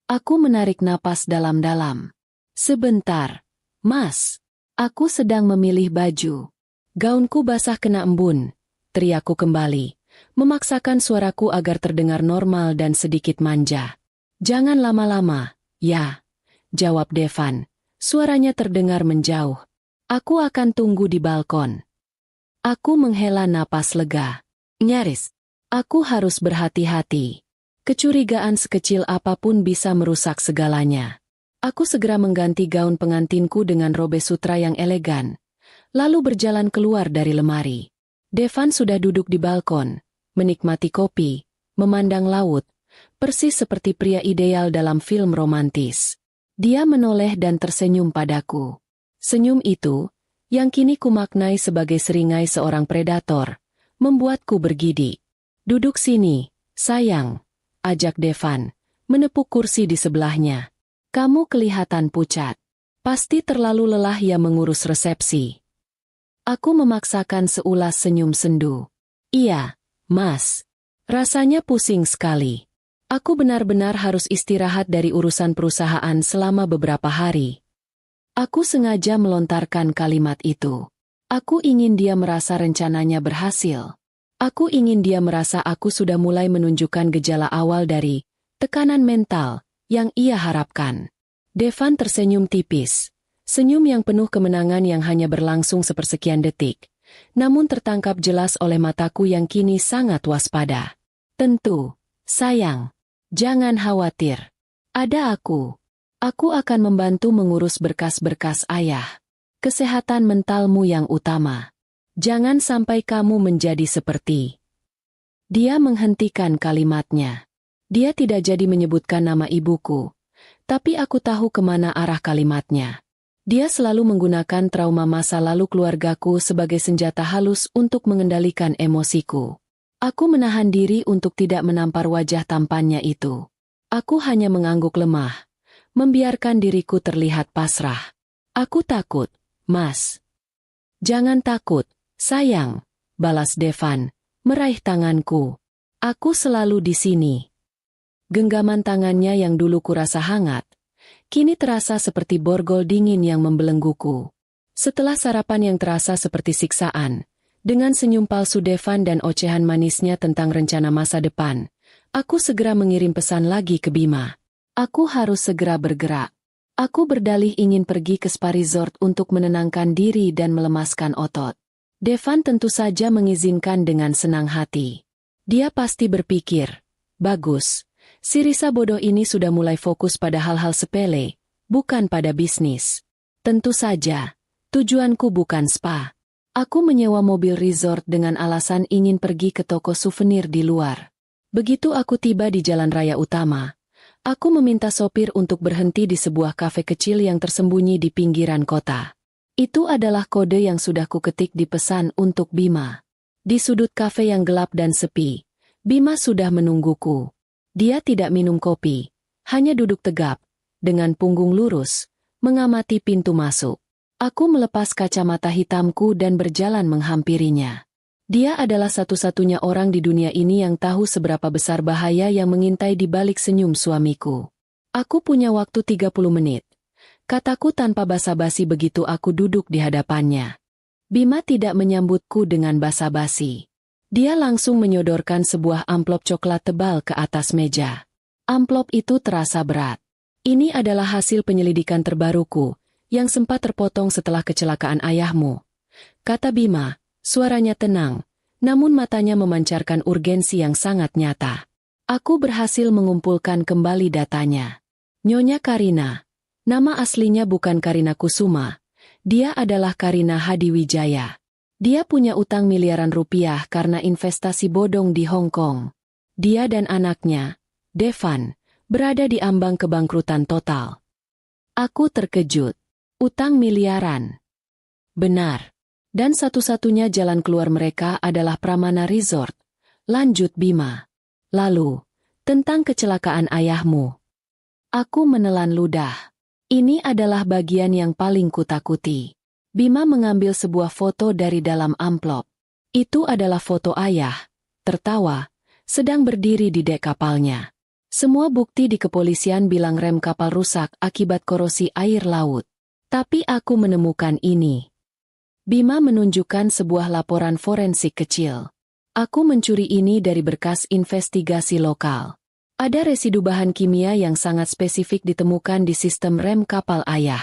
Aku menarik napas dalam-dalam. Sebentar, Mas. Aku sedang memilih baju. Gaunku basah kena embun. Teriakku kembali, memaksakan suaraku agar terdengar normal dan sedikit manja. Jangan lama-lama, ya. Jawab Devan. Suaranya terdengar menjauh. Aku akan tunggu di balkon. Aku menghela napas lega. Nyaris. Aku harus berhati-hati. Kecurigaan sekecil apapun bisa merusak segalanya. Aku segera mengganti gaun pengantinku dengan robe sutra yang elegan, lalu berjalan keluar dari lemari. Devan sudah duduk di balkon, menikmati kopi, memandang laut, persis seperti pria ideal dalam film romantis. Dia menoleh dan tersenyum padaku. Senyum itu, yang kini kumaknai sebagai seringai seorang predator, membuatku bergidik. Duduk sini, sayang, ajak Devan, menepuk kursi di sebelahnya. Kamu kelihatan pucat. Pasti terlalu lelah ya mengurus resepsi. Aku memaksakan seulas senyum sendu. Iya, Mas. Rasanya pusing sekali. Aku benar-benar harus istirahat dari urusan perusahaan selama beberapa hari. Aku sengaja melontarkan kalimat itu. Aku ingin dia merasa rencananya berhasil. Aku ingin dia merasa aku sudah mulai menunjukkan gejala awal dari tekanan mental yang ia harapkan. Devan tersenyum tipis. Senyum yang penuh kemenangan yang hanya berlangsung sepersekian detik, namun tertangkap jelas oleh mataku yang kini sangat waspada. Tentu, sayang. Jangan khawatir. Ada aku. Aku akan membantu mengurus berkas-berkas ayah. Kesehatan mentalmu yang utama. Jangan sampai kamu menjadi seperti. Dia menghentikan kalimatnya. Dia tidak jadi menyebutkan nama ibuku. Tapi aku tahu kemana arah kalimatnya. Dia selalu menggunakan trauma masa lalu keluargaku sebagai senjata halus untuk mengendalikan emosiku. Aku menahan diri untuk tidak menampar wajah tampannya itu. Aku hanya mengangguk lemah, membiarkan diriku terlihat pasrah. Aku takut, Mas. Jangan takut, sayang, balas Devan, meraih tanganku. Aku selalu di sini. Genggaman tangannya yang dulu kurasa hangat, kini terasa seperti borgol dingin yang membelengguku. Setelah sarapan yang terasa seperti siksaan, dengan senyum palsu Devan dan ocehan manisnya tentang rencana masa depan, aku segera mengirim pesan lagi ke Bima. Aku harus segera bergerak. Aku berdalih ingin pergi ke spa resort untuk menenangkan diri dan melemaskan otot. Devan tentu saja mengizinkan dengan senang hati. Dia pasti berpikir, bagus, si Risa bodoh ini sudah mulai fokus pada hal-hal sepele, bukan pada bisnis. Tentu saja, tujuanku bukan spa. Aku menyewa mobil resort dengan alasan ingin pergi ke toko souvenir di luar. Begitu aku tiba di jalan raya utama, aku meminta sopir untuk berhenti di sebuah kafe kecil yang tersembunyi di pinggiran kota. Itu adalah kode yang sudah kuketik di pesan untuk Bima. Di sudut kafe yang gelap dan sepi, Bima sudah menungguku. Dia tidak minum kopi, hanya duduk tegap, dengan punggung lurus, mengamati pintu masuk. Aku melepas kacamata hitamku dan berjalan menghampirinya. Dia adalah satu-satunya orang di dunia ini yang tahu seberapa besar bahaya yang mengintai di balik senyum suamiku. Aku punya waktu 30 menit. kataku tanpa basa-basi begitu aku duduk di hadapannya. Bima tidak menyambutku dengan basa-basi. Dia langsung menyodorkan sebuah amplop coklat tebal ke atas meja. Amplop itu terasa berat. Ini adalah hasil penyelidikan terbaruku, yang sempat terpotong setelah kecelakaan ayahmu, kata Bima, suaranya tenang, namun matanya memancarkan urgensi yang sangat nyata. Aku berhasil mengumpulkan kembali datanya. Nyonya Karina. Nama aslinya bukan Karina Kusuma. Dia adalah Karina Hadiwijaya. Dia punya utang miliaran rupiah karena investasi bodong di Hong Kong. Dia dan anaknya, Devan, berada di ambang kebangkrutan total. Aku terkejut. Utang miliaran. Benar. Dan satu-satunya jalan keluar mereka adalah Pramana Resort. Lanjut Bima. Lalu, tentang kecelakaan ayahmu. Aku menelan ludah. Ini adalah bagian yang paling kutakuti. Bima mengambil sebuah foto dari dalam amplop. Itu adalah foto ayah, tertawa, sedang berdiri di dek kapalnya. Semua bukti di kepolisian bilang rem kapal rusak akibat korosi air laut. Tapi aku menemukan ini. Bima menunjukkan sebuah laporan forensik kecil. Aku mencuri ini dari berkas investigasi lokal. Ada residu bahan kimia yang sangat spesifik ditemukan di sistem rem kapal ayah.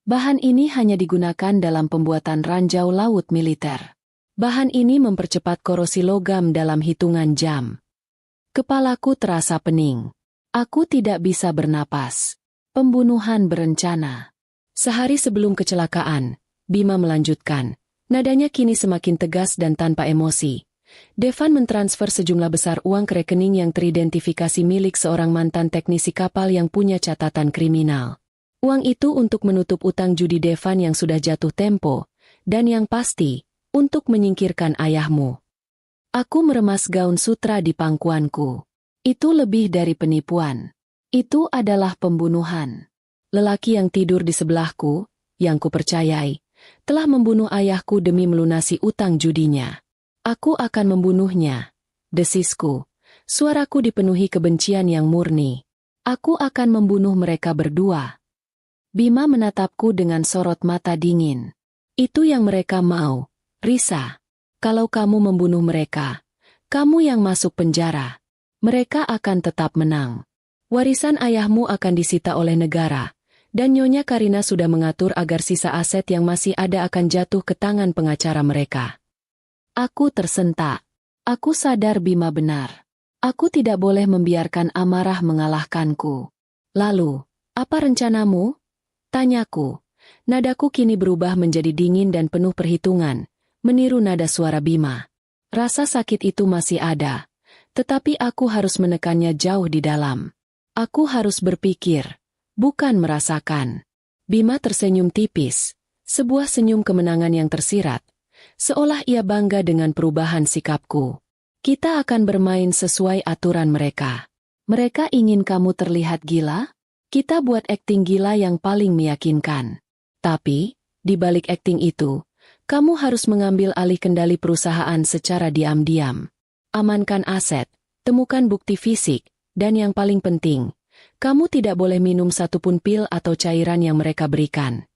Bahan ini hanya digunakan dalam pembuatan ranjau laut militer. Bahan ini mempercepat korosi logam dalam hitungan jam. Kepalaku terasa pening. Aku tidak bisa bernapas. Pembunuhan berencana. Sehari sebelum kecelakaan, Bima melanjutkan. Nadanya kini semakin tegas dan tanpa emosi. Devan mentransfer sejumlah besar uang ke rekening yang teridentifikasi milik seorang mantan teknisi kapal yang punya catatan kriminal. Uang itu untuk menutup utang judi Devan yang sudah jatuh tempo, dan yang pasti, untuk menyingkirkan ayahmu. Aku meremas gaun sutra di pangkuanku. Itu lebih dari penipuan. Itu adalah pembunuhan. Lelaki yang tidur di sebelahku, yang kupercayai, telah membunuh ayahku demi melunasi utang judinya. Aku akan membunuhnya. Desisku. Suaraku dipenuhi kebencian yang murni. Aku akan membunuh mereka berdua. Bima menatapku dengan sorot mata dingin. Itu yang mereka mau, Risa. Kalau kamu membunuh mereka, kamu yang masuk penjara. Mereka akan tetap menang. Warisan ayahmu akan disita oleh negara. Dan Nyonya Karina sudah mengatur agar sisa aset yang masih ada akan jatuh ke tangan pengacara mereka. Aku tersentak. Aku sadar Bima benar. Aku tidak boleh membiarkan amarah mengalahkanku. Lalu, apa rencanamu? Tanyaku. Nadaku kini berubah menjadi dingin dan penuh perhitungan, meniru nada suara Bima. Rasa sakit itu masih ada, tetapi aku harus menekannya jauh di dalam. Aku harus berpikir, bukan merasakan. Bima tersenyum tipis, sebuah senyum kemenangan yang tersirat, seolah ia bangga dengan perubahan sikapku. Kita akan bermain sesuai aturan mereka. Mereka ingin kamu terlihat gila? Kita buat akting gila yang paling meyakinkan. Tapi, di balik akting itu, kamu harus mengambil alih kendali perusahaan secara diam-diam. Amankan aset, temukan bukti fisik, dan yang paling penting, kamu tidak boleh minum satupun pil atau cairan yang mereka berikan.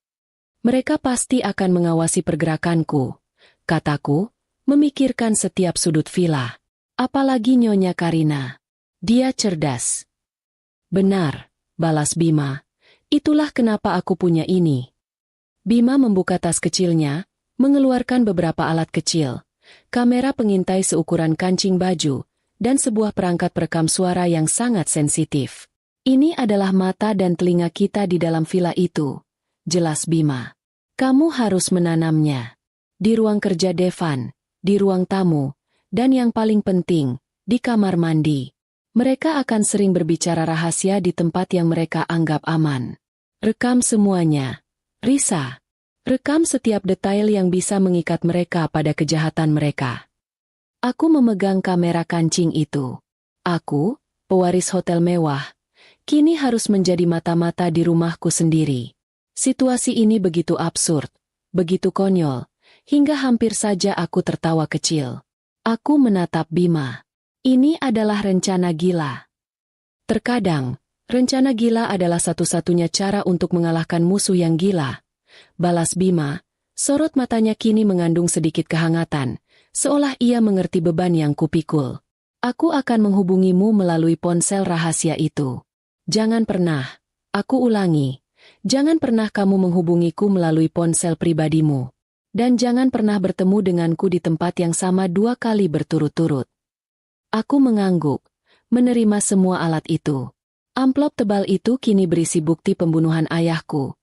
Mereka pasti akan mengawasi pergerakanku, kataku, memikirkan setiap sudut villa. Apalagi Nyonya Karina. Dia cerdas. Benar, balas Bima. Itulah kenapa aku punya ini. Bima membuka tas kecilnya, mengeluarkan beberapa alat kecil, kamera pengintai seukuran kancing baju, dan sebuah perangkat perekam suara yang sangat sensitif. Ini adalah mata dan telinga kita di dalam villa itu, jelas Bima. Kamu harus menanamnya. Di ruang kerja Devan, di ruang tamu, dan yang paling penting, di kamar mandi. Mereka akan sering berbicara rahasia di tempat yang mereka anggap aman. Rekam semuanya. Risa. Rekam setiap detail yang bisa mengikat mereka pada kejahatan mereka. Aku memegang kamera kancing itu. Aku, pewaris hotel mewah, kini harus menjadi mata-mata di rumahku sendiri. Situasi ini begitu absurd, begitu konyol, hingga hampir saja aku tertawa kecil. Aku menatap Bima. Ini adalah rencana gila. Terkadang, Rencana gila adalah satu-satunya cara untuk mengalahkan musuh yang gila. Balas Bima, sorot matanya kini mengandung sedikit kehangatan, seolah ia mengerti beban yang kupikul. Aku akan menghubungimu melalui ponsel rahasia itu. Jangan pernah, aku ulangi, jangan pernah kamu menghubungiku melalui ponsel pribadimu. Dan jangan pernah bertemu denganku di tempat yang sama 2 kali berturut-turut. Aku mengangguk, menerima semua alat itu. Amplop tebal itu kini berisi bukti pembunuhan ayahku,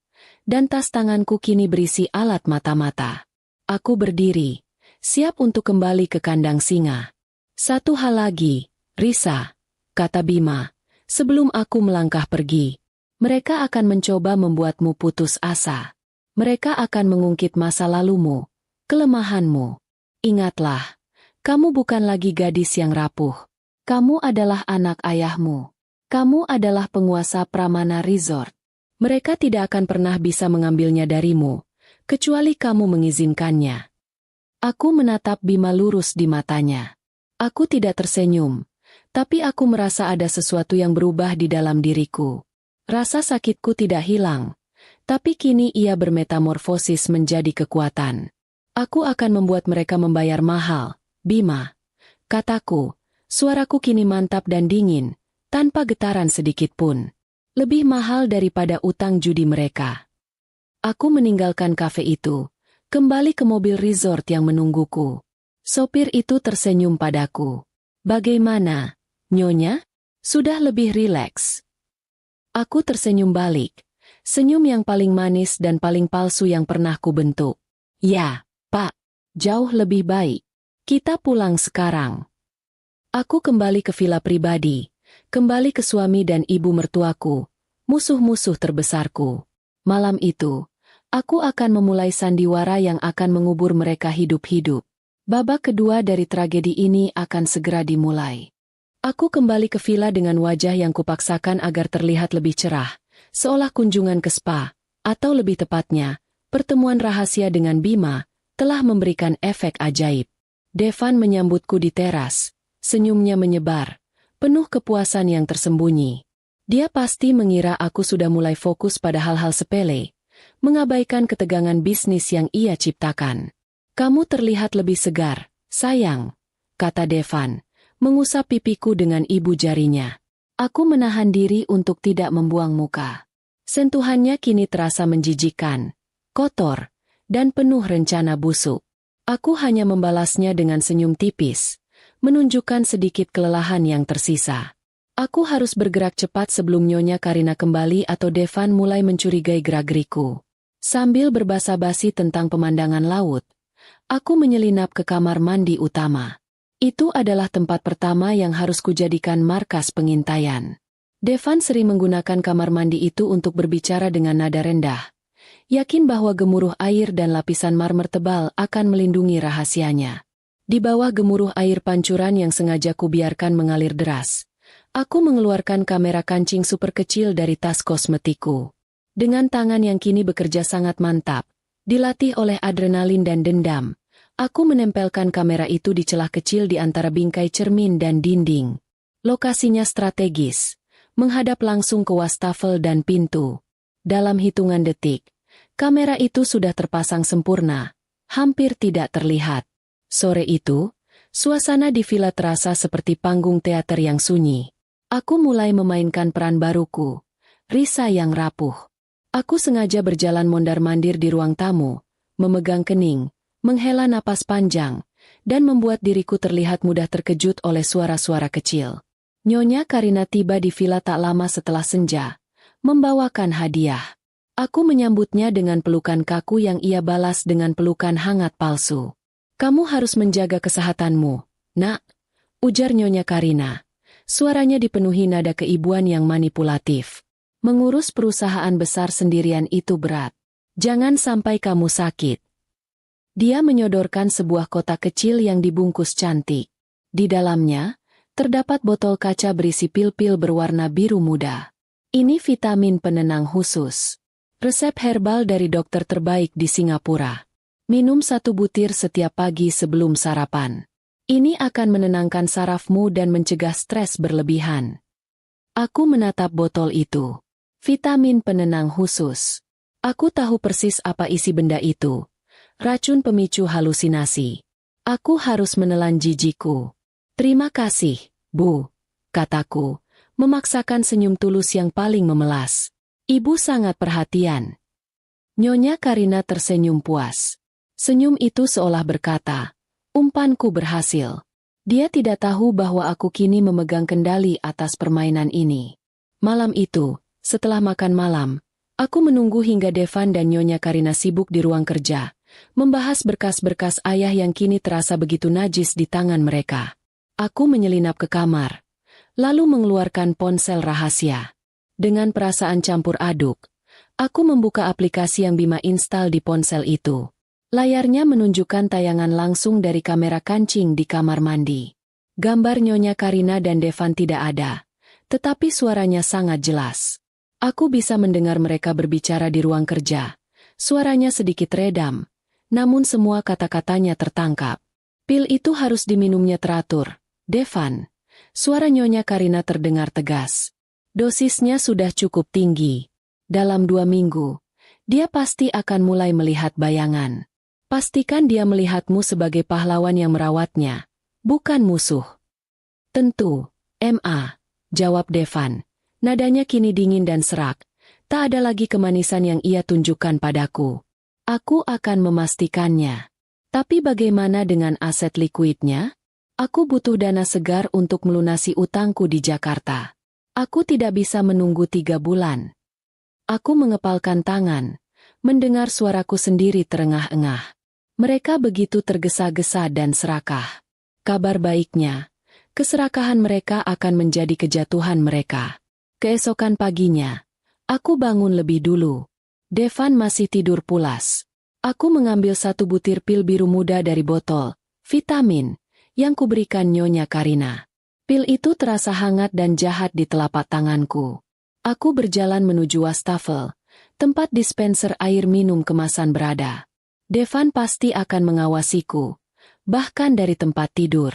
dan tas tanganku kini berisi alat mata-mata. Aku berdiri, siap untuk kembali ke kandang singa. Satu hal lagi, Risa, kata Bima, sebelum aku melangkah pergi. Mereka akan mencoba membuatmu putus asa. Mereka akan mengungkit masa lalumu, kelemahanmu. Ingatlah, kamu bukan lagi gadis yang rapuh. Kamu adalah anak ayahmu. Kamu adalah penguasa Pramana Resort. Mereka tidak akan pernah bisa mengambilnya darimu, kecuali kamu mengizinkannya. Aku menatap Bima lurus di matanya. Aku tidak tersenyum, tapi aku merasa ada sesuatu yang berubah di dalam diriku. Rasa sakitku tidak hilang, tapi kini ia bermetamorfosis menjadi kekuatan. Aku akan membuat mereka membayar mahal, Bima. Kataku, suaraku kini mantap dan dingin, tanpa getaran sedikit pun. Lebih mahal daripada utang judi mereka. Aku meninggalkan kafe itu, kembali ke mobil resort yang menungguku. Sopir itu tersenyum padaku. Bagaimana, Nyonya? Sudah lebih rileks? Aku tersenyum balik. Senyum yang paling manis dan paling palsu yang pernah kubentuk. Ya, Pak. Jauh lebih baik. Kita pulang sekarang. Aku kembali ke villa pribadi. Kembali ke suami dan ibu mertuaku, musuh-musuh terbesarku. Malam itu, aku akan memulai sandiwara yang akan mengubur mereka hidup-hidup. Babak kedua dari tragedi ini akan segera dimulai. Aku kembali ke villa dengan wajah yang kupaksakan agar terlihat lebih cerah, seolah kunjungan ke spa, atau lebih tepatnya, pertemuan rahasia dengan Bima, telah memberikan efek ajaib. Devan menyambutku di teras, senyumnya menyebar, penuh kepuasan yang tersembunyi. Dia pasti mengira aku sudah mulai fokus pada hal-hal sepele, mengabaikan ketegangan bisnis yang ia ciptakan. Kamu terlihat lebih segar, sayang, kata Devan, mengusap pipiku dengan ibu jarinya. Aku menahan diri untuk tidak membuang muka. Sentuhannya kini terasa menjijikkan, kotor, dan penuh rencana busuk. Aku hanya membalasnya dengan senyum tipis, menunjukkan sedikit kelelahan yang tersisa. Aku harus bergerak cepat sebelum Nyonya Karina kembali atau Devan mulai mencurigai gerak-geriku. Sambil berbasa-basi tentang pemandangan laut, aku menyelinap ke kamar mandi utama. Itu adalah tempat pertama yang harus kujadikan markas pengintaian. Devan sering menggunakan kamar mandi itu untuk berbicara dengan nada rendah, yakin bahwa gemuruh air dan lapisan marmer tebal akan melindungi rahasianya. Di bawah gemuruh air pancuran yang sengaja kubiarkan mengalir deras, aku mengeluarkan kamera kancing super kecil dari tas kosmetiku. Dengan tangan yang kini bekerja sangat mantap, dilatih oleh adrenalin dan dendam, aku menempelkan kamera itu di celah kecil di antara bingkai cermin dan dinding. Lokasinya strategis, menghadap langsung ke wastafel dan pintu. Dalam hitungan detik, kamera itu sudah terpasang sempurna, hampir tidak terlihat. Sore itu, suasana di villa terasa seperti panggung teater yang sunyi. Aku mulai memainkan peran baruku, Risa yang rapuh. Aku sengaja berjalan mondar-mandir di ruang tamu, memegang kening, menghela napas panjang, dan membuat diriku terlihat mudah terkejut oleh suara-suara kecil. Nyonya Karina tiba di villa tak lama setelah senja, membawakan hadiah. Aku menyambutnya dengan pelukan kaku yang ia balas dengan pelukan hangat palsu. Kamu harus menjaga kesehatanmu, nak, ujar Nyonya Karina. Suaranya dipenuhi nada keibuan yang manipulatif. Mengurus perusahaan besar sendirian itu berat. Jangan sampai kamu sakit. Dia menyodorkan sebuah kotak kecil yang dibungkus cantik. Di dalamnya, terdapat botol kaca berisi pil-pil berwarna biru muda. Ini vitamin penenang khusus. Resep herbal dari dokter terbaik di Singapura. Minum 1 butir setiap pagi sebelum sarapan. Ini akan menenangkan sarafmu dan mencegah stres berlebihan. Aku menatap botol itu. Vitamin penenang khusus. Aku tahu persis apa isi benda itu. Racun pemicu halusinasi. Aku harus menelan jijiku. Terima kasih, Bu, kataku, memaksakan senyum tulus yang paling memelas. Ibu sangat perhatian. Nyonya Karina tersenyum puas. Senyum itu seolah berkata, umpanku berhasil. Dia tidak tahu bahwa aku kini memegang kendali atas permainan ini. Malam itu, setelah makan malam, aku menunggu hingga Devan dan Nyonya Karina sibuk di ruang kerja, membahas berkas-berkas ayah yang kini terasa begitu najis di tangan mereka. Aku menyelinap ke kamar, lalu mengeluarkan ponsel rahasia. Dengan perasaan campur aduk, aku membuka aplikasi yang Bima install di ponsel itu. Layarnya menunjukkan tayangan langsung dari kamera kancing di kamar mandi. Gambar Nyonya Karina dan Devan tidak ada, tetapi suaranya sangat jelas. Aku bisa mendengar mereka berbicara di ruang kerja. Suaranya sedikit redam, namun semua kata-katanya tertangkap. Pil itu harus diminumnya teratur, Devan. Suara Nyonya Karina terdengar tegas. Dosisnya sudah cukup tinggi. Dalam 2 minggu, dia pasti akan mulai melihat bayangan. Pastikan dia melihatmu sebagai pahlawan yang merawatnya, bukan musuh. Tentu, Ma, jawab Devan. Nadanya kini dingin dan serak. Tak ada lagi kemanisan yang ia tunjukkan padaku. Aku akan memastikannya. Tapi bagaimana dengan aset likuidnya? Aku butuh dana segar untuk melunasi utangku di Jakarta. Aku tidak bisa menunggu 3 bulan. Aku mengepalkan tangan, mendengar suaraku sendiri terengah-engah. Mereka begitu tergesa-gesa dan serakah. Kabar baiknya, keserakahan mereka akan menjadi kejatuhan mereka. Keesokan paginya, aku bangun lebih dulu. Devan masih tidur pulas. Aku mengambil 1 butir pil biru muda dari botol, vitamin, yang kuberikan Nyonya Karina. Pil itu terasa hangat dan jahat di telapak tanganku. Aku berjalan menuju wastafel, tempat dispenser air minum kemasan berada. Devan pasti akan mengawasiku, bahkan dari tempat tidur.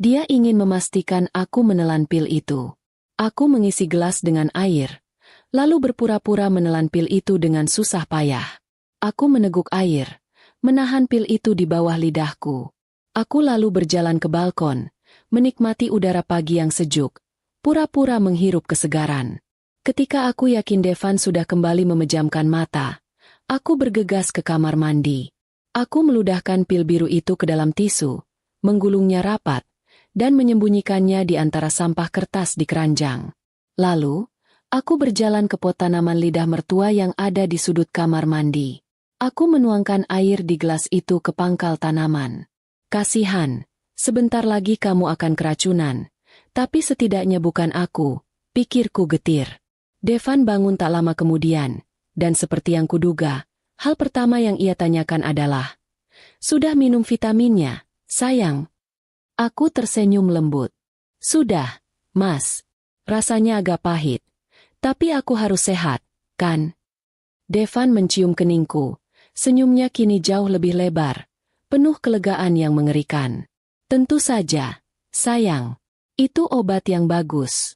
Dia ingin memastikan aku menelan pil itu. Aku mengisi gelas dengan air, lalu berpura-pura menelan pil itu dengan susah payah. Aku meneguk air, menahan pil itu di bawah lidahku. Aku lalu berjalan ke balkon, menikmati udara pagi yang sejuk, pura-pura menghirup kesegaran. Ketika aku yakin Devan sudah kembali memejamkan mata, aku bergegas ke kamar mandi. Aku meludahkan pil biru itu ke dalam tisu, menggulungnya rapat, dan menyembunyikannya di antara sampah kertas di keranjang. Lalu, aku berjalan ke pot tanaman lidah mertua yang ada di sudut kamar mandi. Aku menuangkan air di gelas itu ke pangkal tanaman. Kasihan, sebentar lagi kamu akan keracunan, tapi setidaknya bukan aku, pikirku getir. Devan bangun tak lama kemudian, dan seperti yang kuduga, hal pertama yang ia tanyakan adalah, "Sudah minum vitaminnya, sayang?" Aku tersenyum lembut. "Sudah, Mas. Rasanya agak pahit. Tapi aku harus sehat, kan?" Devan mencium keningku. Senyumnya kini jauh lebih lebar, penuh kelegaan yang mengerikan. "Tentu saja, sayang. Itu obat yang bagus."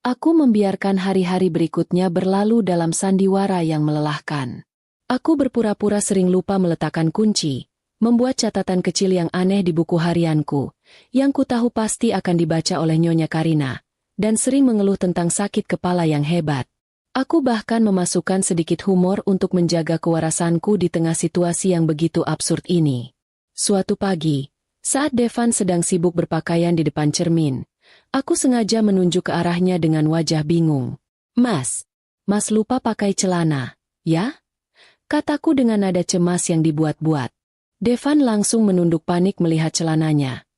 Aku membiarkan hari-hari berikutnya berlalu dalam sandiwara yang melelahkan. Aku berpura-pura sering lupa meletakkan kunci, membuat catatan kecil yang aneh di buku harianku, yang ku tahu pasti akan dibaca oleh Nyonya Karina, dan sering mengeluh tentang sakit kepala yang hebat. Aku bahkan memasukkan sedikit humor untuk menjaga kewarasanku di tengah situasi yang begitu absurd ini. Suatu pagi, saat Devan sedang sibuk berpakaian di depan cermin, aku sengaja menunjuk ke arahnya dengan wajah bingung. Mas lupa pakai celana, ya?" Kataku dengan nada cemas yang dibuat-buat. Devan langsung menunduk panik melihat celananya.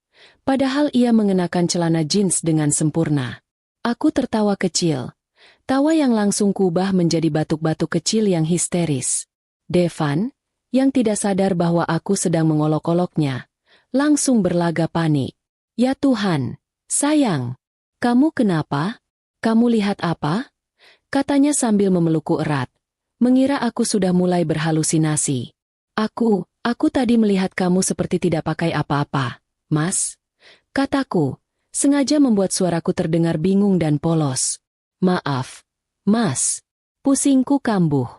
Padahal ia mengenakan celana jeans dengan sempurna. Aku tertawa kecil. Tawa yang langsung kubah menjadi batuk-batuk kecil yang histeris. Devan, yang tidak sadar bahwa aku sedang mengolok-oloknya, langsung berlaga panik. "Ya Tuhan, sayang, kamu kenapa? Kamu lihat apa?" Katanya sambil memelukku erat. Mengira aku sudah mulai berhalusinasi. Aku tadi melihat kamu seperti tidak pakai apa-apa, Mas," kataku, sengaja membuat suaraku terdengar bingung dan polos. Maaf, Mas. Pusingku kambuh.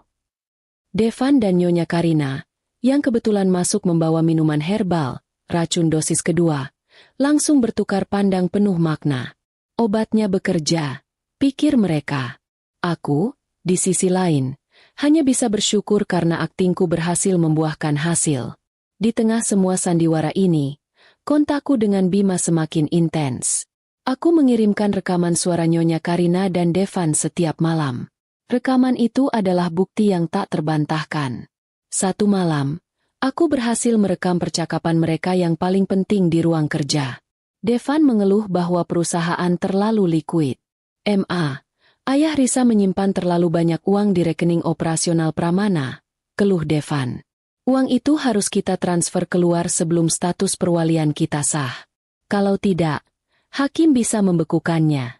Devan dan Nyonya Karina, yang kebetulan masuk membawa minuman herbal, racun dosis kedua, langsung bertukar pandang penuh makna. Obatnya bekerja, pikir mereka. Aku, di sisi lain, hanya bisa bersyukur karena aktingku berhasil membuahkan hasil. Di tengah semua sandiwara ini, kontakku dengan Bima semakin intens. Aku mengirimkan rekaman suara Nyonya Karina dan Devan setiap malam. Rekaman itu adalah bukti yang tak terbantahkan. Satu malam, aku berhasil merekam percakapan mereka yang paling penting di ruang kerja. Devan mengeluh bahwa perusahaan terlalu likuid. Ayah Risa menyimpan terlalu banyak uang di rekening operasional Pramana, keluh Devan. Uang itu harus kita transfer keluar sebelum status perwalian kita sah. Kalau tidak, hakim bisa membekukannya.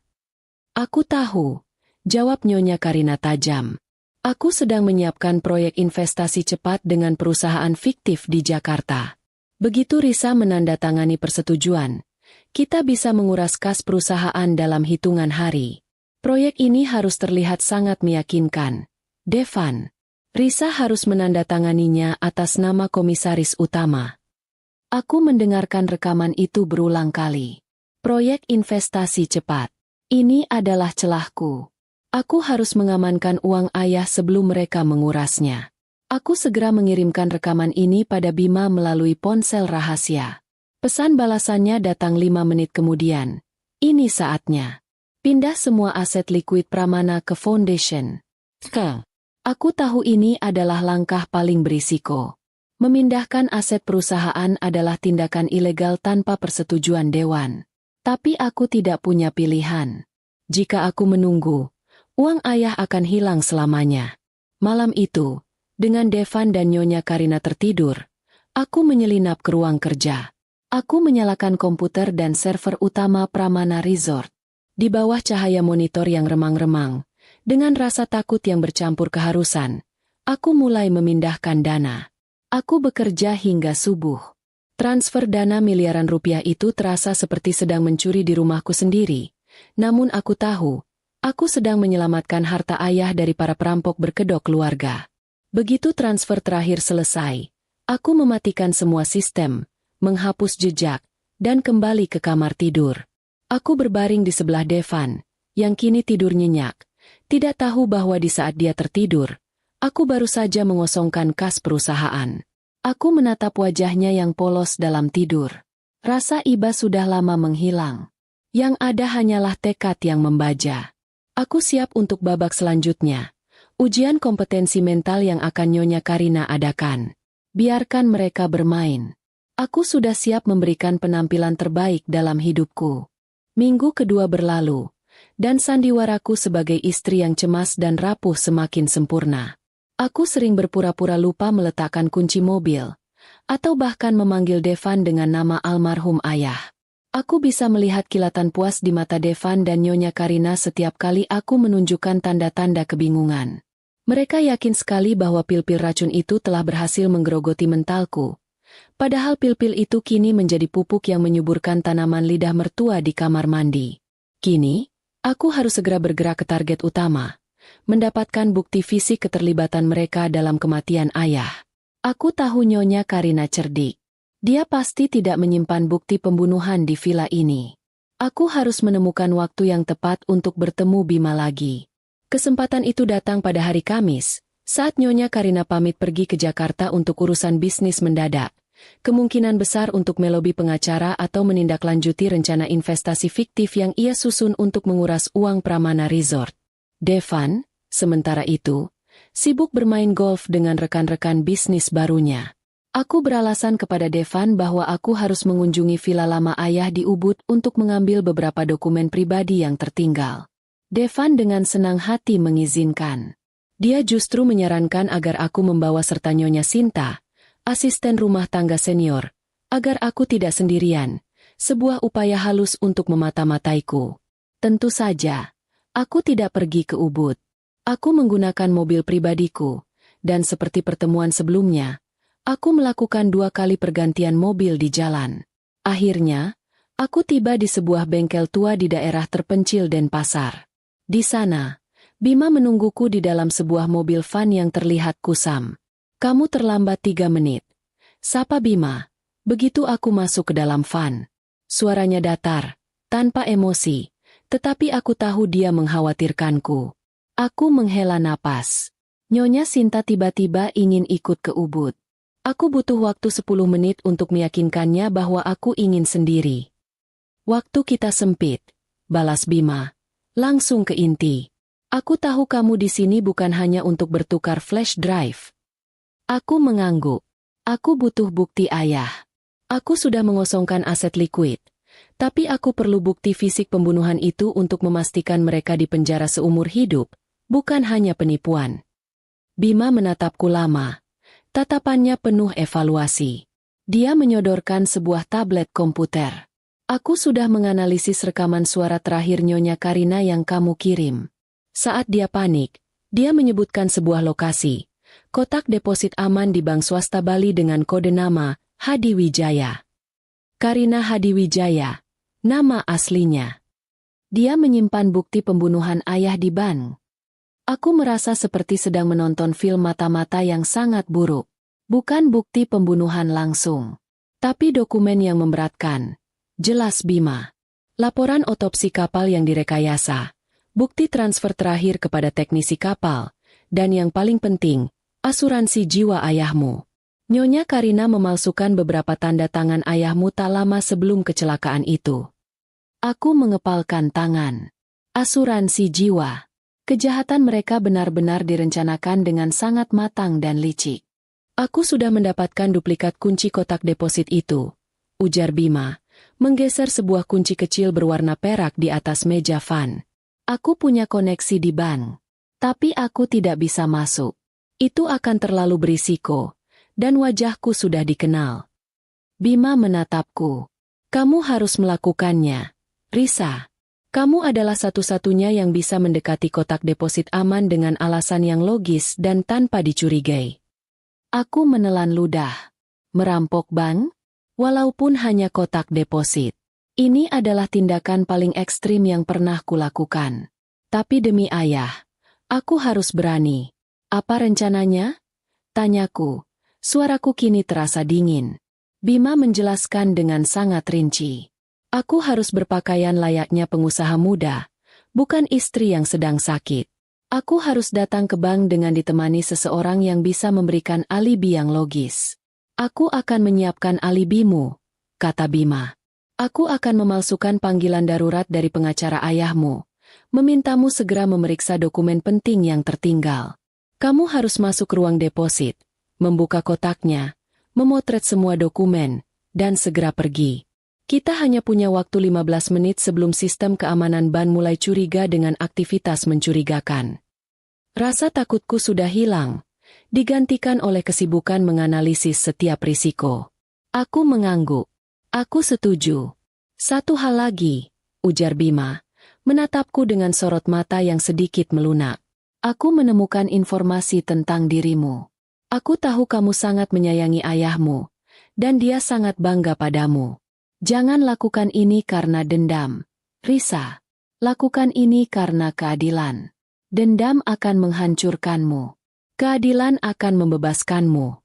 Aku tahu, jawab Nyonya Karina tajam. Aku sedang menyiapkan proyek investasi cepat dengan perusahaan fiktif di Jakarta. Begitu Risa menandatangani persetujuan, kita bisa menguras kas perusahaan dalam hitungan hari. Proyek ini harus terlihat sangat meyakinkan. Devan, Risa harus menandatanganinya atas nama komisaris utama. Aku mendengarkan rekaman itu berulang kali. Proyek investasi cepat. Ini adalah celahku. Aku harus mengamankan uang ayah sebelum mereka mengurasnya. Aku segera mengirimkan rekaman ini pada Bima melalui ponsel rahasia. Pesan balasannya datang 5 menit kemudian. Ini saatnya. Pindah semua aset likuid Pramana ke Foundation. Aku tahu ini adalah langkah paling berisiko. Memindahkan aset perusahaan adalah tindakan ilegal tanpa persetujuan dewan. Tapi aku tidak punya pilihan. Jika aku menunggu, uang ayah akan hilang selamanya. Malam itu, dengan Devan dan Nyonya Karina tertidur, aku menyelinap ke ruang kerja. Aku menyalakan komputer dan server utama Pramana Resort. Di bawah cahaya monitor yang remang-remang, dengan rasa takut yang bercampur keharusan, aku mulai memindahkan dana. Aku bekerja hingga subuh. Transfer dana miliaran rupiah itu terasa seperti sedang mencuri di rumahku sendiri. Namun aku tahu, aku sedang menyelamatkan harta ayah dari para perampok berkedok keluarga. Begitu transfer terakhir selesai, aku mematikan semua sistem, menghapus jejak, dan kembali ke kamar tidur. Aku berbaring di sebelah Devan, yang kini tidur nyenyak, tidak tahu bahwa di saat dia tertidur, aku baru saja mengosongkan kas perusahaan. Aku menatap wajahnya yang polos dalam tidur. Rasa iba sudah lama menghilang. Yang ada hanyalah tekad yang membaja. Aku siap untuk babak selanjutnya. Ujian kompetensi mental yang akan Nyonya Karina adakan. Biarkan mereka bermain. Aku sudah siap memberikan penampilan terbaik dalam hidupku. Minggu kedua berlalu, dan sandiwaraku sebagai istri yang cemas dan rapuh semakin sempurna. Aku sering berpura-pura lupa meletakkan kunci mobil, atau bahkan memanggil Devan dengan nama almarhum ayah. Aku bisa melihat kilatan puas di mata Devan dan Nyonya Karina setiap kali aku menunjukkan tanda-tanda kebingungan. Mereka yakin sekali bahwa pil-pil racun itu telah berhasil menggerogoti mentalku. Padahal pil-pil itu kini menjadi pupuk yang menyuburkan tanaman lidah mertua di kamar mandi. Kini, aku harus segera bergerak ke target utama, mendapatkan bukti fisik keterlibatan mereka dalam kematian ayah. Aku tahu Nyonya Karina cerdik. Dia pasti tidak menyimpan bukti pembunuhan di villa ini. Aku harus menemukan waktu yang tepat untuk bertemu Bima lagi. Kesempatan itu datang pada hari Kamis, saat Nyonya Karina pamit pergi ke Jakarta untuk urusan bisnis mendadak. Kemungkinan besar untuk melobi pengacara atau menindaklanjuti rencana investasi fiktif yang ia susun untuk menguras uang Pramana Resort. Devan, sementara itu, sibuk bermain golf dengan rekan-rekan bisnis barunya. Aku beralasan kepada Devan bahwa aku harus mengunjungi villa lama ayah di Ubud untuk mengambil beberapa dokumen pribadi yang tertinggal. Devan dengan senang hati mengizinkan. Dia justru menyarankan agar aku membawa serta Nyonya Sinta, asisten rumah tangga senior, agar aku tidak sendirian, sebuah upaya halus untuk memata-mataiku. Tentu saja, aku tidak pergi ke Ubud. Aku menggunakan mobil pribadiku, dan seperti pertemuan sebelumnya, aku melakukan 2 kali pergantian mobil di jalan. Akhirnya, aku tiba di sebuah bengkel tua di daerah terpencil Denpasar. Di sana, Bima menungguku di dalam sebuah mobil van yang terlihat kusam. Kamu terlambat 3 menit. Sapa Bima, begitu aku masuk ke dalam van. Suaranya datar, tanpa emosi, tetapi aku tahu dia mengkhawatirkanku. Aku menghela napas. Nyonya Sinta tiba-tiba ingin ikut ke Ubud. Aku butuh waktu 10 menit untuk meyakinkannya bahwa aku ingin sendiri. Waktu kita sempit, balas Bima. Langsung ke inti. Aku tahu kamu di sini bukan hanya untuk bertukar flash drive. Aku mengangguk. Aku butuh bukti ayah. Aku sudah mengosongkan aset likuid. Tapi aku perlu bukti fisik pembunuhan itu untuk memastikan mereka dipenjara seumur hidup, bukan hanya penipuan. Bima menatapku lama. Tatapannya penuh evaluasi. Dia menyodorkan sebuah tablet komputer. Aku sudah menganalisis rekaman suara terakhir Nyonya Karina yang kamu kirim. Saat dia panik, dia menyebutkan sebuah lokasi, kotak deposit aman di bank swasta Bali dengan kode nama Hadi Wijaya. Karina Hadi Wijaya, nama aslinya. Dia menyimpan bukti pembunuhan ayah di bank. Aku merasa seperti sedang menonton film mata-mata yang sangat buruk. Bukan bukti pembunuhan langsung, tapi dokumen yang memberatkan. Jelas Bima. Laporan otopsi kapal yang direkayasa, bukti transfer terakhir kepada teknisi kapal, dan yang paling penting, asuransi jiwa ayahmu. Nyonya Karina memalsukan beberapa tanda tangan ayahmu tak lama sebelum kecelakaan itu. Aku mengepalkan tangan. Asuransi jiwa. Kejahatan mereka benar-benar direncanakan dengan sangat matang dan licik. Aku sudah mendapatkan duplikat kunci kotak deposit itu, ujar Bima, menggeser sebuah kunci kecil berwarna perak di atas meja van. Aku punya koneksi di bank, tapi aku tidak bisa masuk. Itu akan terlalu berisiko, dan wajahku sudah dikenal. Bima menatapku. Kamu harus melakukannya, Risa. Kamu adalah satu-satunya yang bisa mendekati kotak deposit aman dengan alasan yang logis dan tanpa dicurigai. Aku menelan ludah. Merampok bank? Walaupun hanya kotak deposit. Ini adalah tindakan paling ekstrim yang pernah kulakukan. Tapi demi ayah, aku harus berani. Apa rencananya? Tanyaku. Suaraku kini terasa dingin. Bima menjelaskan dengan sangat rinci. Aku harus berpakaian layaknya pengusaha muda, bukan istri yang sedang sakit. Aku harus datang ke bank dengan ditemani seseorang yang bisa memberikan alibi yang logis. Aku akan menyiapkan alibimu, kata Bima. Aku akan memalsukan panggilan darurat dari pengacara ayahmu, memintamu segera memeriksa dokumen penting yang tertinggal. Kamu harus masuk ke ruang deposit, membuka kotaknya, memotret semua dokumen, dan segera pergi. Kita hanya punya waktu 15 menit sebelum sistem keamanan ban mulai curiga dengan aktivitas mencurigakan. Rasa takutku sudah hilang, digantikan oleh kesibukan menganalisis setiap risiko. Aku mengangguk. Aku setuju. Satu hal lagi, ujar Bima, menatapku dengan sorot mata yang sedikit melunak. Aku menemukan informasi tentang dirimu. Aku tahu kamu sangat menyayangi ayahmu, dan dia sangat bangga padamu. Jangan lakukan ini karena dendam, Risa. Lakukan ini karena keadilan. Dendam akan menghancurkanmu. Keadilan akan membebaskanmu.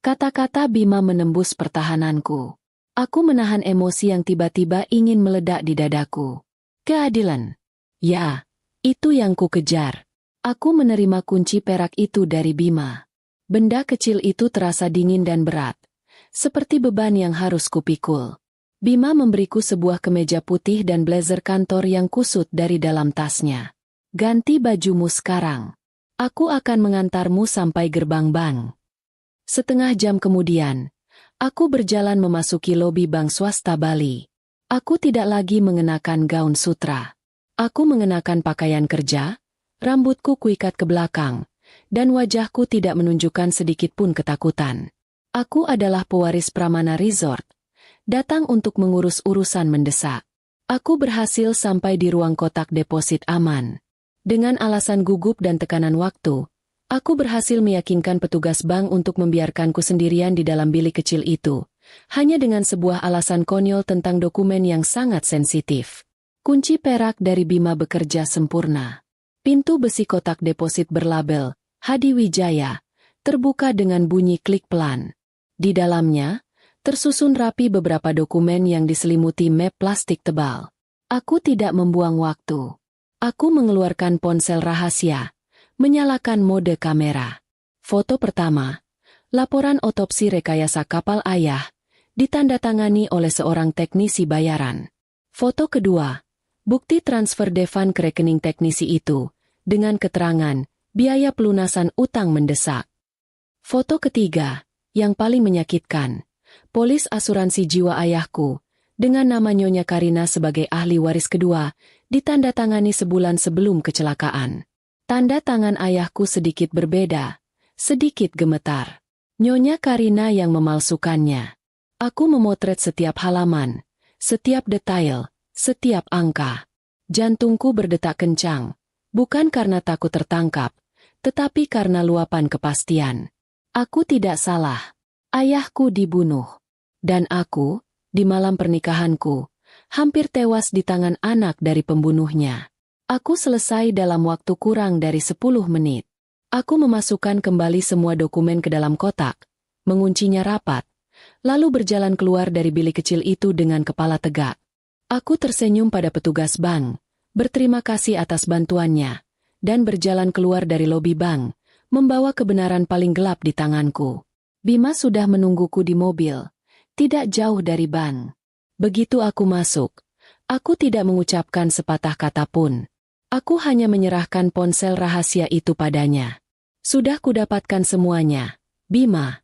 Kata-kata Bima menembus pertahananku. Aku menahan emosi yang tiba-tiba ingin meledak di dadaku. Keadilan. Ya, itu yang ku kejar. Aku menerima kunci perak itu dari Bima. Benda kecil itu terasa dingin dan berat, seperti beban yang harus kupikul. Bima memberiku sebuah kemeja putih dan blazer kantor yang kusut dari dalam tasnya. Ganti bajumu sekarang. Aku akan mengantarmu sampai gerbang bank. Setengah jam kemudian, aku berjalan memasuki lobi bank swasta Bali. Aku tidak lagi mengenakan gaun sutra. Aku mengenakan pakaian kerja, rambutku kuikat ke belakang, dan wajahku tidak menunjukkan sedikit pun ketakutan. Aku adalah pewaris Pramana Resort, datang untuk mengurus urusan mendesak. Aku berhasil sampai di ruang kotak deposit aman. Dengan alasan gugup dan tekanan waktu, aku berhasil meyakinkan petugas bank untuk membiarkanku sendirian di dalam bilik kecil itu, hanya dengan sebuah alasan konyol tentang dokumen yang sangat sensitif. Kunci perak dari Bima bekerja sempurna. Pintu besi kotak deposit berlabel Hadi Wijaya terbuka dengan bunyi klik pelan. Di dalamnya, tersusun rapi beberapa dokumen yang diselimuti map plastik tebal. Aku tidak membuang waktu. Aku mengeluarkan ponsel rahasia, menyalakan mode kamera. Foto pertama, laporan otopsi rekayasa kapal Ayah, ditandatangani oleh seorang teknisi bayaran. Foto kedua, bukti transfer Devan ke rekening teknisi itu, dengan keterangan, biaya pelunasan utang mendesak. Foto ketiga, yang paling menyakitkan, polis asuransi jiwa ayahku, dengan nama Nyonya Karina sebagai ahli waris kedua, ditandatangani sebulan sebelum kecelakaan. Tanda tangan ayahku sedikit berbeda, sedikit gemetar. Nyonya Karina yang memalsukannya. Aku memotret setiap halaman, setiap detail, setiap angka. Jantungku berdetak kencang, bukan karena takut tertangkap, tetapi karena luapan kepastian. Aku tidak salah. Ayahku dibunuh. Dan aku, di malam pernikahanku, hampir tewas di tangan anak dari pembunuhnya. Aku selesai dalam waktu kurang dari 10 menit. Aku memasukkan kembali semua dokumen ke dalam kotak, menguncinya rapat, lalu berjalan keluar dari bilik kecil itu dengan kepala tegak. Aku tersenyum pada petugas bank, berterima kasih atas bantuannya, dan berjalan keluar dari lobi bank, membawa kebenaran paling gelap di tanganku. Bima sudah menungguku di mobil, tidak jauh dari bank. Begitu aku masuk, aku tidak mengucapkan sepatah kata pun. Aku hanya menyerahkan ponsel rahasia itu padanya. Sudah kudapatkan semuanya, Bima.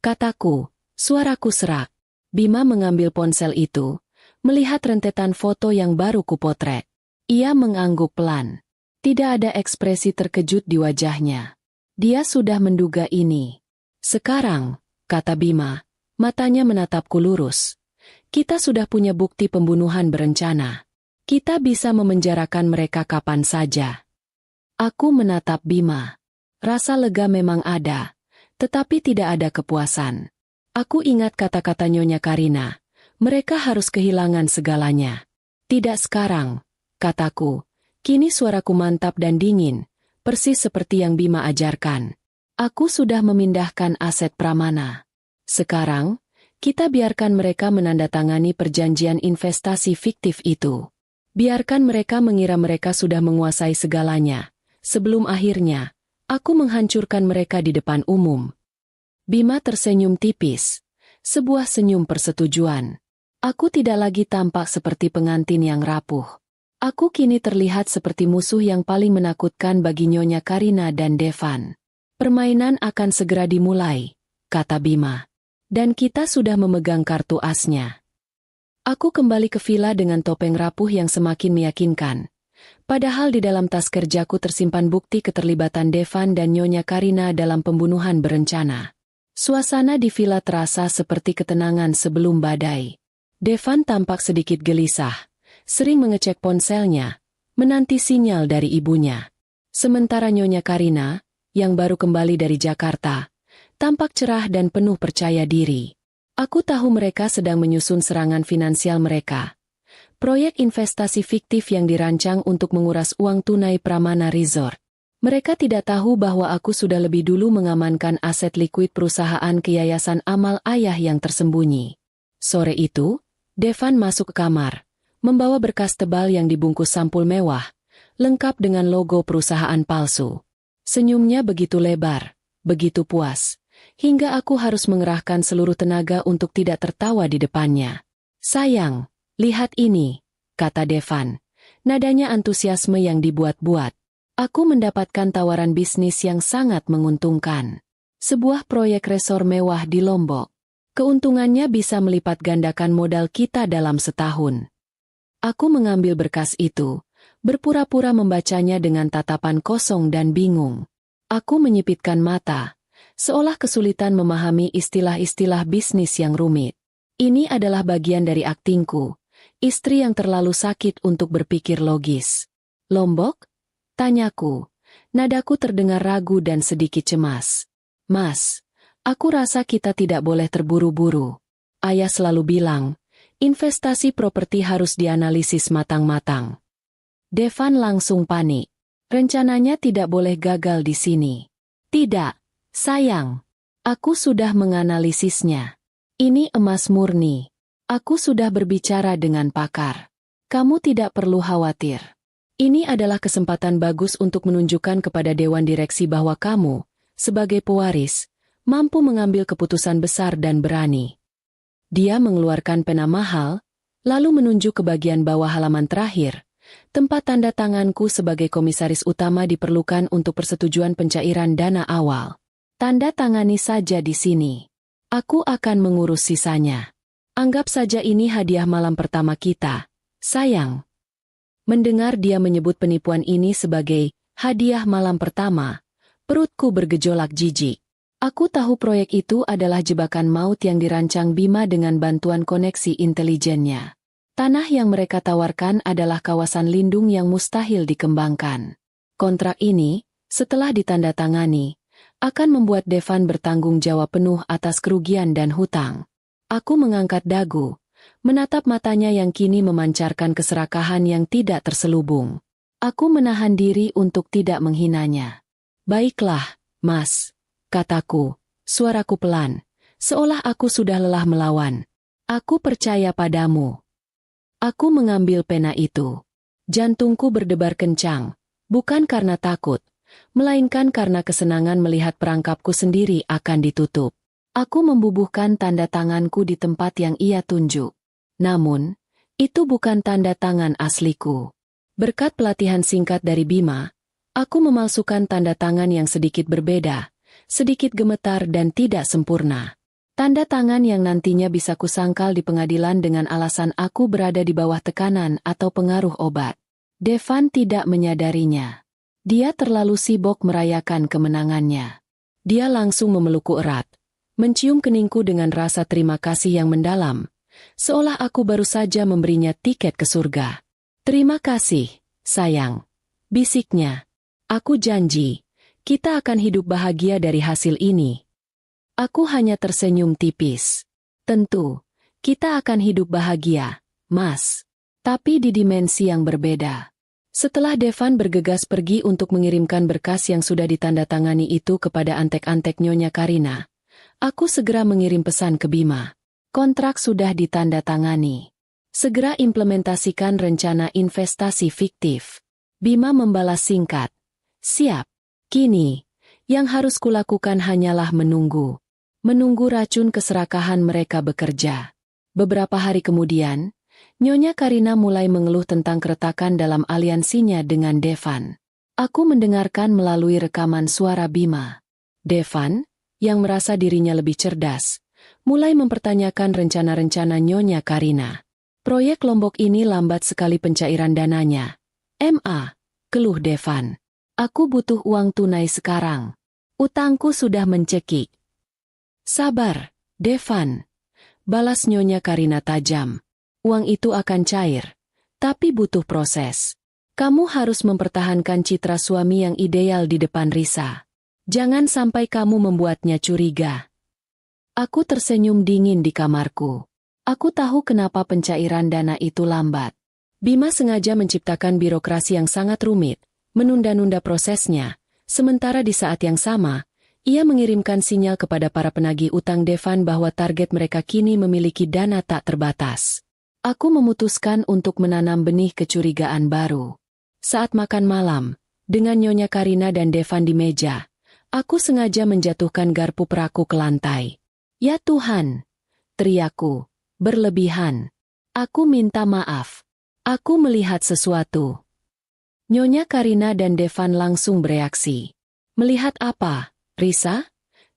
Kataku, suaraku serak. Bima mengambil ponsel itu, melihat rentetan foto yang baru kupotret. Ia mengangguk pelan. Tidak ada ekspresi terkejut di wajahnya. Dia sudah menduga ini. Sekarang, kata Bima, matanya menatapku lurus. Kita sudah punya bukti pembunuhan berencana. Kita bisa memenjarakan mereka kapan saja. Aku menatap Bima. Rasa lega memang ada, tetapi tidak ada kepuasan. Aku ingat kata-kata Nyonya Karina. Mereka harus kehilangan segalanya. Tidak sekarang, kataku. Kini suaraku mantap dan dingin, persis seperti yang Bima ajarkan. Aku sudah memindahkan aset Pramana. Sekarang, kita biarkan mereka menandatangani perjanjian investasi fiktif itu. Biarkan mereka mengira mereka sudah menguasai segalanya. Sebelum akhirnya, aku menghancurkan mereka di depan umum. Bima tersenyum tipis. Sebuah senyum persetujuan. Aku tidak lagi tampak seperti pengantin yang rapuh. Aku kini terlihat seperti musuh yang paling menakutkan bagi Nyonya Karina dan Devan. Permainan akan segera dimulai, kata Bima. Dan kita sudah memegang kartu asnya. Aku kembali ke villa dengan topeng rapuh yang semakin meyakinkan. Padahal di dalam tas kerjaku tersimpan bukti keterlibatan Devan dan Nyonya Karina dalam pembunuhan berencana. Suasana di villa terasa seperti ketenangan sebelum badai. Devan tampak sedikit gelisah, sering mengecek ponselnya, menanti sinyal dari ibunya. Sementara Nyonya Karina, yang baru kembali dari Jakarta, tampak cerah dan penuh percaya diri. Aku tahu mereka sedang menyusun serangan finansial mereka. Proyek investasi fiktif yang dirancang untuk menguras uang tunai Pramana Resort. Mereka tidak tahu bahwa aku sudah lebih dulu mengamankan aset likuid perusahaan ke Yayasan Amal Ayah yang tersembunyi. Sore itu, Devan masuk ke kamar, membawa berkas tebal yang dibungkus sampul mewah, lengkap dengan logo perusahaan palsu. Senyumnya begitu lebar, begitu puas, hingga aku harus mengerahkan seluruh tenaga untuk tidak tertawa di depannya. Sayang, lihat ini, kata Devan. Nadanya antusiasme yang dibuat-buat. Aku mendapatkan tawaran bisnis yang sangat menguntungkan. Sebuah proyek resor mewah di Lombok. Keuntungannya bisa melipat gandakan modal kita dalam setahun. Aku mengambil berkas itu, berpura-pura membacanya dengan tatapan kosong dan bingung. Aku menyipitkan mata, seolah kesulitan memahami istilah-istilah bisnis yang rumit. Ini adalah bagian dari aktingku, istri yang terlalu sakit untuk berpikir logis. Lombok? Tanyaku. Nadaku terdengar ragu dan sedikit cemas. Mas, aku rasa kita tidak boleh terburu-buru. Ayah selalu bilang, Investasi properti harus dianalisis matang-matang. Devan langsung panik. Rencananya tidak boleh gagal di sini. Tidak, sayang. Aku sudah menganalisisnya. Ini emas murni. Aku sudah berbicara dengan pakar. Kamu tidak perlu khawatir. Ini adalah kesempatan bagus untuk menunjukkan kepada Dewan Direksi bahwa kamu, sebagai pewaris, mampu mengambil keputusan besar dan berani. Dia mengeluarkan pena mahal, lalu menunjuk ke bagian bawah halaman terakhir, tempat tanda tanganku sebagai komisaris utama diperlukan untuk persetujuan pencairan dana awal. Tanda tangani saja di sini. Aku akan mengurus sisanya. Anggap saja ini hadiah malam pertama kita, sayang. Mendengar dia menyebut penipuan ini sebagai hadiah malam pertama, perutku bergejolak jijik. Aku tahu proyek itu adalah jebakan maut yang dirancang Bima dengan bantuan koneksi intelijennya. Tanah yang mereka tawarkan adalah kawasan lindung yang mustahil dikembangkan. Kontrak ini, setelah ditandatangani, akan membuat Devan bertanggung jawab penuh atas kerugian dan hutang. Aku mengangkat dagu, menatap matanya yang kini memancarkan keserakahan yang tidak terselubung. Aku menahan diri untuk tidak menghinanya. Baiklah, Mas, kataku, suaraku pelan, seolah aku sudah lelah melawan. Aku percaya padamu. Aku mengambil pena itu. Jantungku berdebar kencang, bukan karena takut, melainkan karena kesenangan melihat perangkapku sendiri akan ditutup. Aku membubuhkan tanda tanganku di tempat yang ia tunjuk. Namun, itu bukan tanda tangan asliku. Berkat pelatihan singkat dari Bima, aku memalsukan tanda tangan yang sedikit berbeda, sedikit gemetar dan tidak sempurna. Tanda tangan yang nantinya bisa kusangkal di pengadilan dengan alasan aku berada di bawah tekanan atau pengaruh obat. Devan tidak menyadarinya. Dia terlalu sibuk merayakan kemenangannya. Dia langsung memelukku erat, mencium keningku dengan rasa terima kasih yang mendalam, seolah aku baru saja memberinya tiket ke surga. Terima kasih, sayang, bisiknya. Aku janji, kita akan hidup bahagia dari hasil ini. Aku hanya tersenyum tipis. Tentu, kita akan hidup bahagia, Mas. Tapi di dimensi yang berbeda. Setelah Devan bergegas pergi untuk mengirimkan berkas yang sudah ditandatangani itu kepada antek-antek Nyonya Karina, aku segera mengirim pesan ke Bima. Kontrak sudah ditandatangani. Segera implementasikan rencana investasi fiktif. Bima membalas singkat. Siap. Kini, yang harus kulakukan hanyalah menunggu. Menunggu racun keserakahan mereka bekerja. Beberapa hari kemudian, Nyonya Karina mulai mengeluh tentang keretakan dalam aliansinya dengan Devan. Aku mendengarkan melalui rekaman suara Bima. Devan, yang merasa dirinya lebih cerdas, mulai mempertanyakan rencana-rencana Nyonya Karina. Proyek Lombok ini lambat sekali pencairan dananya. Keluh Devan. Aku butuh uang tunai sekarang. Utangku sudah mencekik. Sabar, Devan. Balas Nyonya Karina tajam. Uang itu akan cair, tapi butuh proses. Kamu harus mempertahankan citra suami yang ideal di depan Risa. Jangan sampai kamu membuatnya curiga. Aku tersenyum dingin di kamarku. Aku tahu kenapa pencairan dana itu lambat. Bima sengaja menciptakan birokrasi yang sangat rumit, menunda-nunda prosesnya, sementara di saat yang sama, ia mengirimkan sinyal kepada para penagih utang Devan bahwa target mereka kini memiliki dana tak terbatas. Aku memutuskan untuk menanam benih kecurigaan baru. Saat makan malam, dengan Nyonya Karina dan Devan di meja, aku sengaja menjatuhkan garpu peraku ke lantai. Ya Tuhan! Teriakku, berlebihan. Aku minta maaf. Aku melihat sesuatu. Nyonya Karina dan Devan langsung bereaksi. Melihat apa, Risa?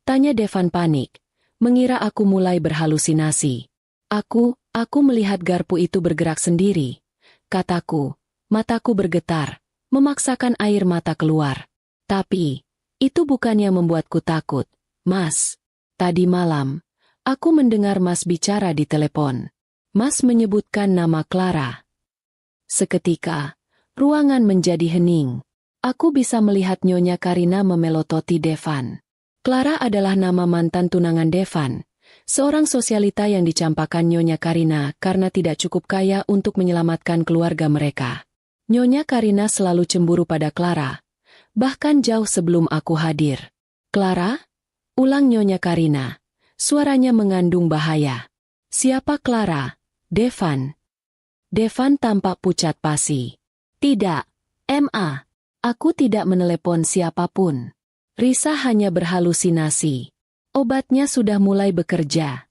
Tanya Devan panik, mengira aku mulai berhalusinasi. Aku melihat garpu itu bergerak sendiri. Kataku, mataku bergetar, memaksakan air mata keluar. Tapi, itu bukan yang membuatku takut, Mas. Tadi malam, aku mendengar Mas bicara di telepon. Mas menyebutkan nama Clara. Seketika, ruangan menjadi hening. Aku bisa melihat Nyonya Karina memelototi Devan. Clara adalah nama mantan tunangan Devan, Seorang sosialita yang dicampakkan Nyonya Karina karena tidak cukup kaya untuk menyelamatkan keluarga mereka. Nyonya Karina selalu cemburu pada Clara, bahkan jauh sebelum aku hadir. "Clara?" ulang Nyonya Karina. Suaranya mengandung bahaya. "Siapa Clara?" "Devan." Devan tampak pucat pasi. "Tidak, Ma. Aku tidak menelepon siapapun. Risa hanya berhalusinasi. Obatnya sudah mulai bekerja."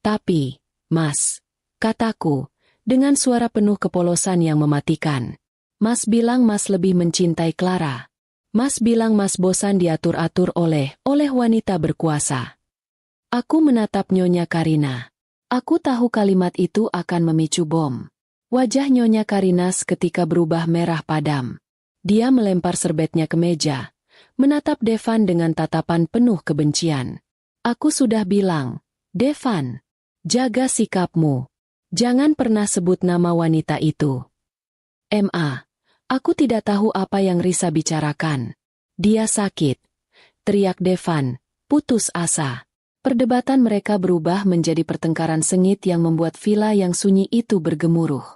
"Tapi, Mas," kataku, dengan suara penuh kepolosan yang mematikan. "Mas bilang Mas lebih mencintai Clara. Mas bilang Mas bosan diatur-atur oleh wanita berkuasa." Aku menatap Nyonya Karina. Aku tahu kalimat itu akan memicu bom. Wajah Nyonya Karina seketika berubah merah padam. Dia melempar serbetnya ke meja, menatap Devan dengan tatapan penuh kebencian. "Aku sudah bilang, Devan, jaga sikapmu. Jangan pernah sebut nama wanita itu." "Ma, aku tidak tahu apa yang Risa bicarakan. Dia sakit," teriak Devan, putus asa. Perdebatan mereka berubah menjadi pertengkaran sengit yang membuat villa yang sunyi itu bergemuruh.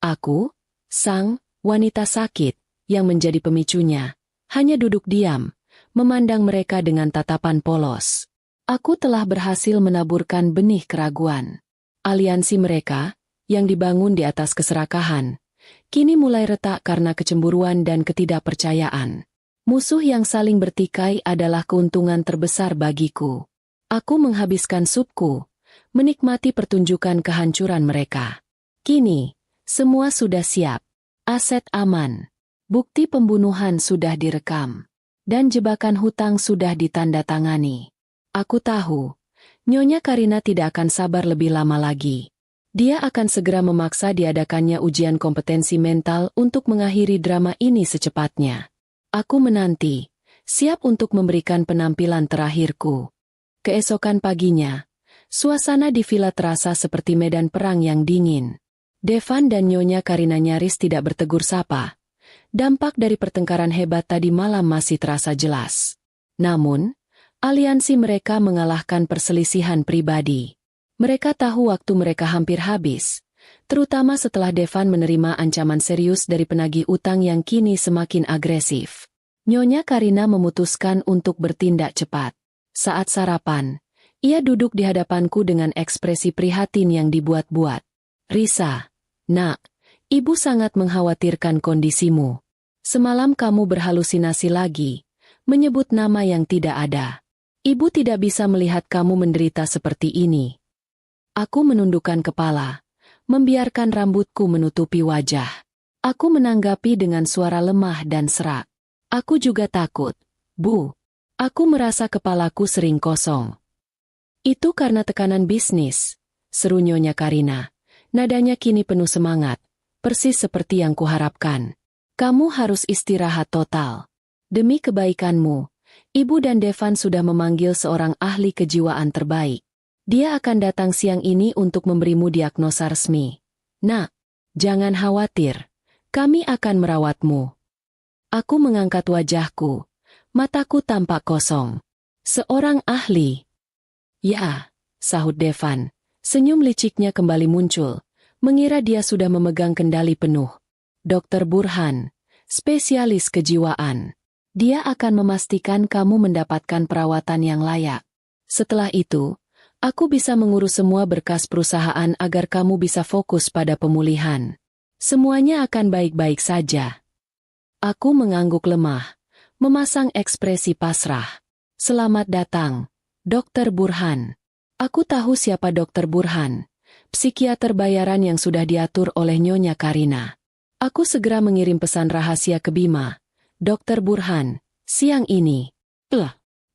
Aku, sang wanita sakit, yang menjadi pemicunya, hanya duduk diam, memandang mereka dengan tatapan polos. Aku telah berhasil menaburkan benih keraguan. Aliansi mereka, yang dibangun di atas keserakahan, kini mulai retak karena kecemburuan dan ketidakpercayaan. Musuh yang saling bertikai adalah keuntungan terbesar bagiku. Aku menghabiskan supku, menikmati pertunjukan kehancuran mereka. Kini, semua sudah siap. Aset aman. Bukti pembunuhan sudah direkam. Dan jebakan hutang sudah ditandatangani. Aku tahu, Nyonya Karina tidak akan sabar lebih lama lagi. Dia akan segera memaksa diadakannya ujian kompetensi mental untuk mengakhiri drama ini secepatnya. Aku menanti, siap untuk memberikan penampilan terakhirku. Keesokan paginya, suasana di villa terasa seperti medan perang yang dingin. Devan dan Nyonya Karina nyaris tidak bertegur sapa. Dampak dari pertengkaran hebat tadi malam masih terasa jelas. Namun, aliansi mereka mengalahkan perselisihan pribadi. Mereka tahu waktu mereka hampir habis, terutama setelah Devan menerima ancaman serius dari penagih utang yang kini semakin agresif. Nyonya Karina memutuskan untuk bertindak cepat. Saat sarapan, ia duduk di hadapanku dengan ekspresi prihatin yang dibuat-buat. "Risa, nak, ibu sangat mengkhawatirkan kondisimu. Semalam kamu berhalusinasi lagi, menyebut nama yang tidak ada. Ibu tidak bisa melihat kamu menderita seperti ini." Aku menundukkan kepala, membiarkan rambutku menutupi wajah. Aku menanggapi dengan suara lemah dan serak. "Aku juga takut, Bu. Aku merasa kepalaku sering kosong." "Itu karena tekanan bisnis," seru Nyonya Karina. Nadanya kini penuh semangat, persis seperti yang kuharapkan. "Kamu harus istirahat total. Demi kebaikanmu, Ibu dan Devan sudah memanggil seorang ahli kejiwaan terbaik. Dia akan datang siang ini untuk memberimu diagnosa resmi. Nak, jangan khawatir. Kami akan merawatmu." Aku mengangkat wajahku. Mataku tampak kosong. "Seorang ahli?" "Ya," sahut Devan. Senyum liciknya kembali muncul, mengira dia sudah memegang kendali penuh. "Dr. Burhan, spesialis kejiwaan. Dia akan memastikan kamu mendapatkan perawatan yang layak. Setelah itu, aku bisa mengurus semua berkas perusahaan agar kamu bisa fokus pada pemulihan. Semuanya akan baik-baik saja." Aku mengangguk lemah, memasang ekspresi pasrah. "Selamat datang, Dr. Burhan." Aku tahu siapa Dr. Burhan, psikiater bayaran yang sudah diatur oleh Nyonya Karina. Aku segera mengirim pesan rahasia ke Bima. "Dr. Burhan, siang ini."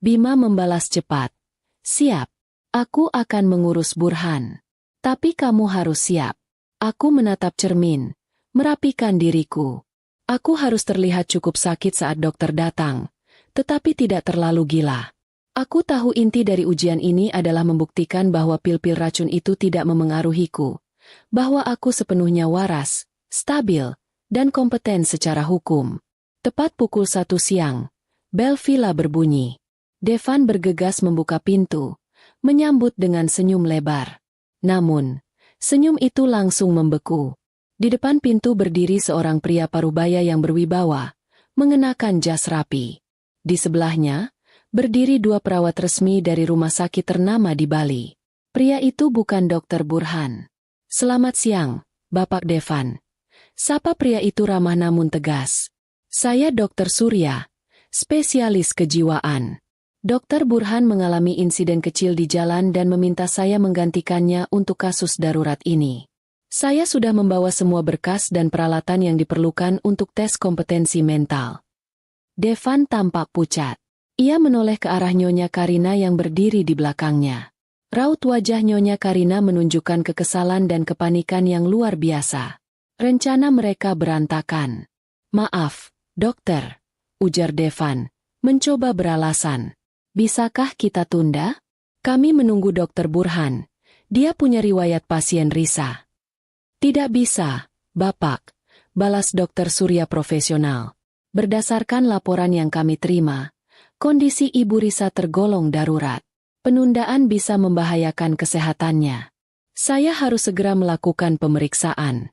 Bima membalas cepat. "Siap. Aku akan mengurus Burhan. Tapi kamu harus siap." Aku menatap cermin, merapikan diriku. Aku harus terlihat cukup sakit saat dokter datang, tetapi tidak terlalu gila. Aku tahu inti dari ujian ini adalah membuktikan bahwa pil-pil racun itu tidak memengaruhiku, bahwa aku sepenuhnya waras, stabil, dan kompeten secara hukum. Tepat pukul 1 siang, bel villa berbunyi. Devan bergegas membuka pintu, menyambut dengan senyum lebar. Namun, senyum itu langsung membeku. Di depan pintu berdiri seorang pria parubaya yang berwibawa, mengenakan jas rapi. Di sebelahnya, berdiri dua perawat resmi dari rumah sakit ternama di Bali. Pria itu bukan Dokter Burhan. "Selamat siang, Bapak Devan." Sapa pria itu ramah namun tegas. "Saya Dokter Surya, spesialis kejiwaan. Dokter Burhan mengalami insiden kecil di jalan dan meminta saya menggantikannya untuk kasus darurat ini. Saya sudah membawa semua berkas dan peralatan yang diperlukan untuk tes kompetensi mental." Devan tampak pucat. Ia menoleh ke arah Nyonya Karina yang berdiri di belakangnya. Raut wajah Nyonya Karina menunjukkan kekesalan dan kepanikan yang luar biasa. Rencana mereka berantakan. "Maaf, dokter," ujar Devan, mencoba beralasan. "Bisakah kita tunda? Kami menunggu Dokter Burhan. Dia punya riwayat pasien Risa." "Tidak bisa, Bapak," balas Dokter Surya profesional. "Berdasarkan laporan yang kami terima, kondisi Ibu Risa tergolong darurat. Penundaan bisa membahayakan kesehatannya. Saya harus segera melakukan pemeriksaan."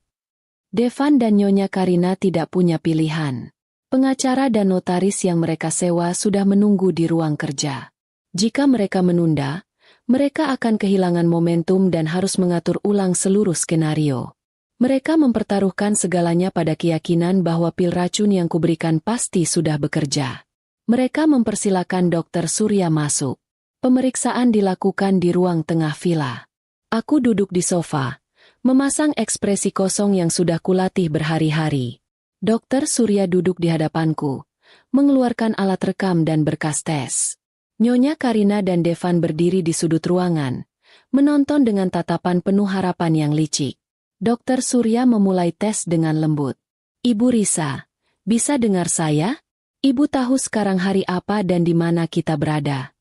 Devan dan Nyonya Karina tidak punya pilihan. Pengacara dan notaris yang mereka sewa sudah menunggu di ruang kerja. Jika mereka menunda, mereka akan kehilangan momentum dan harus mengatur ulang seluruh skenario. Mereka mempertaruhkan segalanya pada keyakinan bahwa pil racun yang kuberikan pasti sudah bekerja. Mereka mempersilakan Dokter Surya masuk. Pemeriksaan dilakukan di ruang tengah villa. Aku duduk di sofa, memasang ekspresi kosong yang sudah kulatih berhari-hari. Dokter Surya duduk di hadapanku, mengeluarkan alat rekam dan berkas tes. Nyonya Karina dan Devan berdiri di sudut ruangan, menonton dengan tatapan penuh harapan yang licik. Dokter Surya memulai tes dengan lembut. "Ibu Risa, bisa dengar saya? Ibu tahu sekarang hari apa dan di mana kita berada?"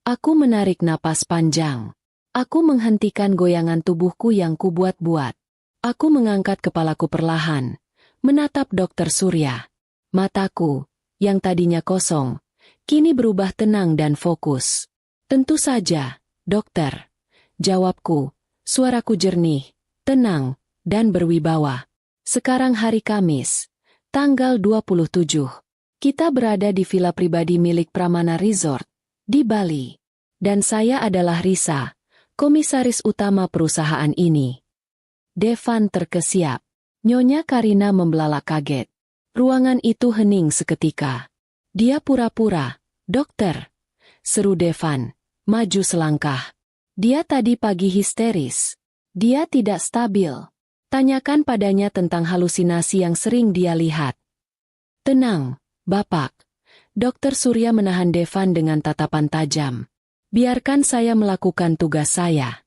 Aku menarik napas panjang. Aku menghentikan goyangan tubuhku yang kubuat-buat. Aku mengangkat kepalaku perlahan, menatap Dokter Surya. Mataku, yang tadinya kosong, kini berubah tenang dan fokus. "Tentu saja, dokter," jawabku, suaraku jernih, tenang, dan berwibawa. "Sekarang hari Kamis, tanggal 27. Kita berada di villa pribadi milik Pramana Resort, di Bali. Dan saya adalah Risa, komisaris utama perusahaan ini." Devan terkesiap. Nyonya Karina membelalak kaget. Ruangan itu hening seketika. "Dia pura-pura, dokter," seru Devan, maju selangkah. "Dia tadi pagi histeris. Dia tidak stabil. Tanyakan padanya tentang halusinasi yang sering dia lihat." "Tenang, Bapak." Dokter Surya menahan Devan dengan tatapan tajam. "Biarkan saya melakukan tugas saya."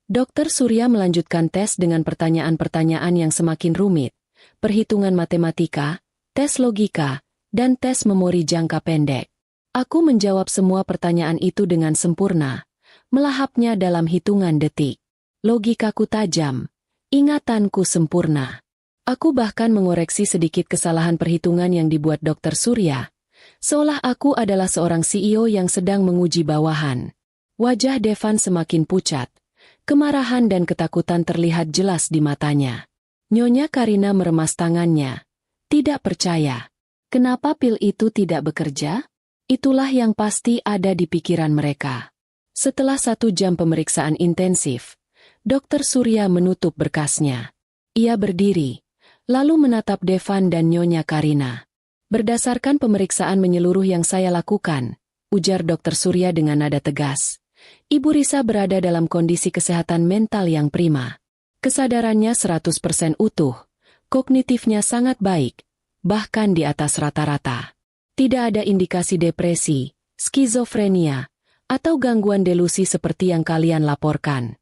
Dokter Surya melanjutkan tes dengan pertanyaan-pertanyaan yang semakin rumit, perhitungan matematika, tes logika, dan tes memori jangka pendek. Aku menjawab semua pertanyaan itu dengan sempurna, melahapnya dalam hitungan detik. Logikaku tajam, ingatanku sempurna. Aku bahkan mengoreksi sedikit kesalahan perhitungan yang dibuat Dokter Surya, seolah aku adalah seorang CEO yang sedang menguji bawahan. Wajah Devan semakin pucat. Kemarahan dan ketakutan terlihat jelas di matanya. Nyonya Karina meremas tangannya. Tidak percaya. Kenapa pil itu tidak bekerja? Itulah yang pasti ada di pikiran mereka. Setelah 1 jam pemeriksaan intensif, Dokter Surya menutup berkasnya. Ia berdiri, lalu menatap Devan dan Nyonya Karina. "Berdasarkan pemeriksaan menyeluruh yang saya lakukan," ujar Dokter Surya dengan nada tegas, "Ibu Risa berada dalam kondisi kesehatan mental yang prima. Kesadarannya 100% utuh, kognitifnya sangat baik, bahkan di atas rata-rata. Tidak ada indikasi depresi, skizofrenia, atau gangguan delusi seperti yang kalian laporkan."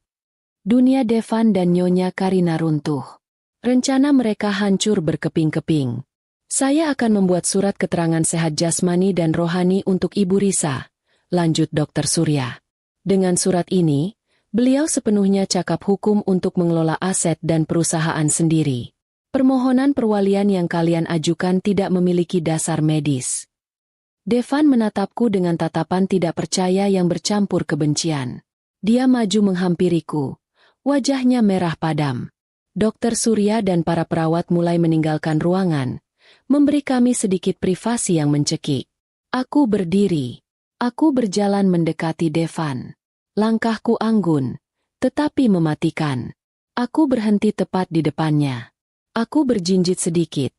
Dunia Devan dan Nyonya Karina runtuh. Rencana mereka hancur berkeping-keping. "Saya akan membuat surat keterangan sehat jasmani dan rohani untuk Ibu Risa," lanjut Dokter Surya. "Dengan surat ini, beliau sepenuhnya cakap hukum untuk mengelola aset dan perusahaan sendiri. Permohonan perwalian yang kalian ajukan tidak memiliki dasar medis." Devan menatapku dengan tatapan tidak percaya yang bercampur kebencian. Dia maju menghampiriku. Wajahnya merah padam. Dokter Surya dan para perawat mulai meninggalkan ruangan, memberi kami sedikit privasi yang mencekik. Aku berdiri. Aku berjalan mendekati Devan. Langkahku anggun, tetapi mematikan. Aku berhenti tepat di depannya. Aku berjinjit sedikit,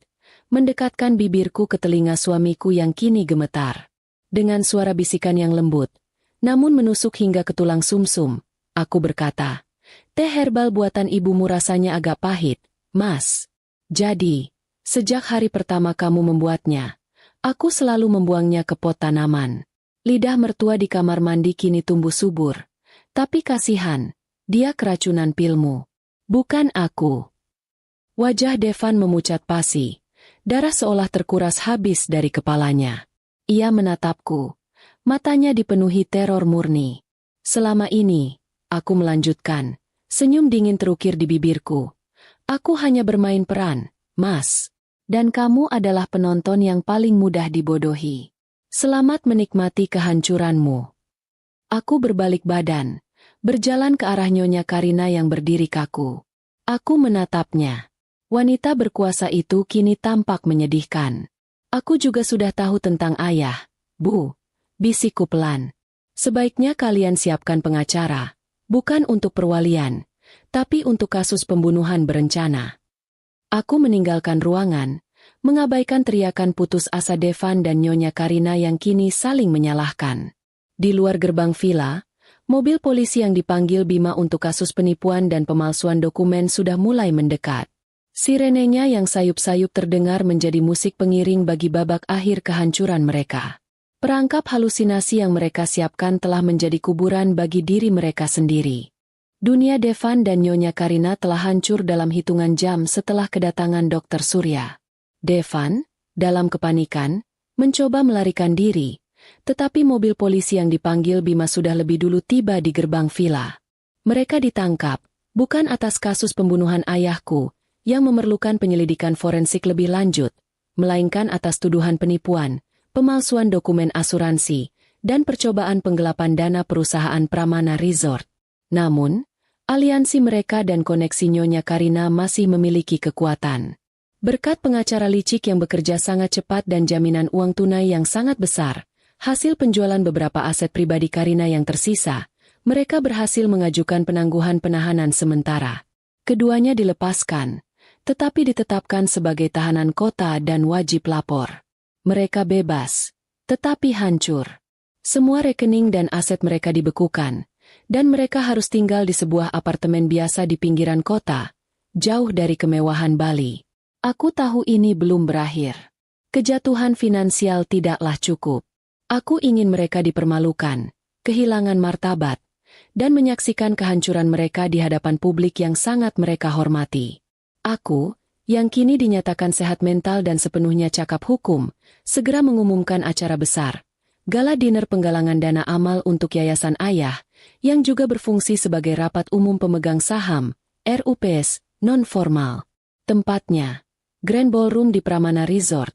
mendekatkan bibirku ke telinga suamiku yang kini gemetar. Dengan suara bisikan yang lembut, namun menusuk hingga ke tulang sumsum, aku berkata, "Teh herbal buatan ibumu rasanya agak pahit, Mas. Jadi, sejak hari pertama kamu membuatnya, aku selalu membuangnya ke pot tanaman." Lidah mertua di kamar mandi kini tumbuh subur. Tapi kasihan, dia keracunan pilmu. Bukan aku. Wajah Devan memucat pasi. Darah seolah terkuras habis dari kepalanya. Ia menatapku. Matanya dipenuhi teror murni. Selama ini, aku melanjutkan. Senyum dingin terukir di bibirku. Aku hanya bermain peran, Mas. Dan kamu adalah penonton yang paling mudah dibodohi. Selamat menikmati kehancuranmu. Aku berbalik badan, berjalan ke arah Nyonya Karina yang berdiri kaku. Aku menatapnya. Wanita berkuasa itu kini tampak menyedihkan. Aku juga sudah tahu tentang ayah, Bu. Bisikku pelan. Sebaiknya kalian siapkan pengacara, bukan untuk perwalian, tapi untuk kasus pembunuhan berencana. Aku meninggalkan ruangan, mengabaikan teriakan putus asa Devan dan Nyonya Karina yang kini saling menyalahkan. Di luar gerbang villa, mobil polisi yang dipanggil Bima untuk kasus penipuan dan pemalsuan dokumen sudah mulai mendekat. Sirenenya yang sayup-sayup terdengar menjadi musik pengiring bagi babak akhir kehancuran mereka. Perangkap halusinasi yang mereka siapkan telah menjadi kuburan bagi diri mereka sendiri. Dunia Devan dan Nyonya Karina telah hancur dalam hitungan jam setelah kedatangan Dokter Surya. Devan, dalam kepanikan, mencoba melarikan diri, tetapi mobil polisi yang dipanggil Bima sudah lebih dulu tiba di gerbang villa. Mereka ditangkap, bukan atas kasus pembunuhan ayahku, yang memerlukan penyelidikan forensik lebih lanjut, melainkan atas tuduhan penipuan, pemalsuan dokumen asuransi, dan percobaan penggelapan dana perusahaan Pramana Resort. Namun, aliansi mereka dan koneksi Nyonya Karina masih memiliki kekuatan. Berkat pengacara licik yang bekerja sangat cepat dan jaminan uang tunai yang sangat besar, hasil penjualan beberapa aset pribadi Karina yang tersisa, mereka berhasil mengajukan penangguhan penahanan sementara. Keduanya dilepaskan, tetapi ditetapkan sebagai tahanan kota dan wajib lapor. Mereka bebas, tetapi hancur. Semua rekening dan aset mereka dibekukan, dan mereka harus tinggal di sebuah apartemen biasa di pinggiran kota, jauh dari kemewahan Bali. Aku tahu ini belum berakhir. Kejatuhan finansial tidaklah cukup. Aku ingin mereka dipermalukan, kehilangan martabat, dan menyaksikan kehancuran mereka di hadapan publik yang sangat mereka hormati. Aku, yang kini dinyatakan sehat mental dan sepenuhnya cakap hukum, segera mengumumkan acara besar, gala dinner penggalangan dana amal untuk Yayasan Ayah, yang juga berfungsi sebagai rapat umum pemegang saham, RUPS, non-formal. Tempatnya, Grand Ballroom di Pramana Resort,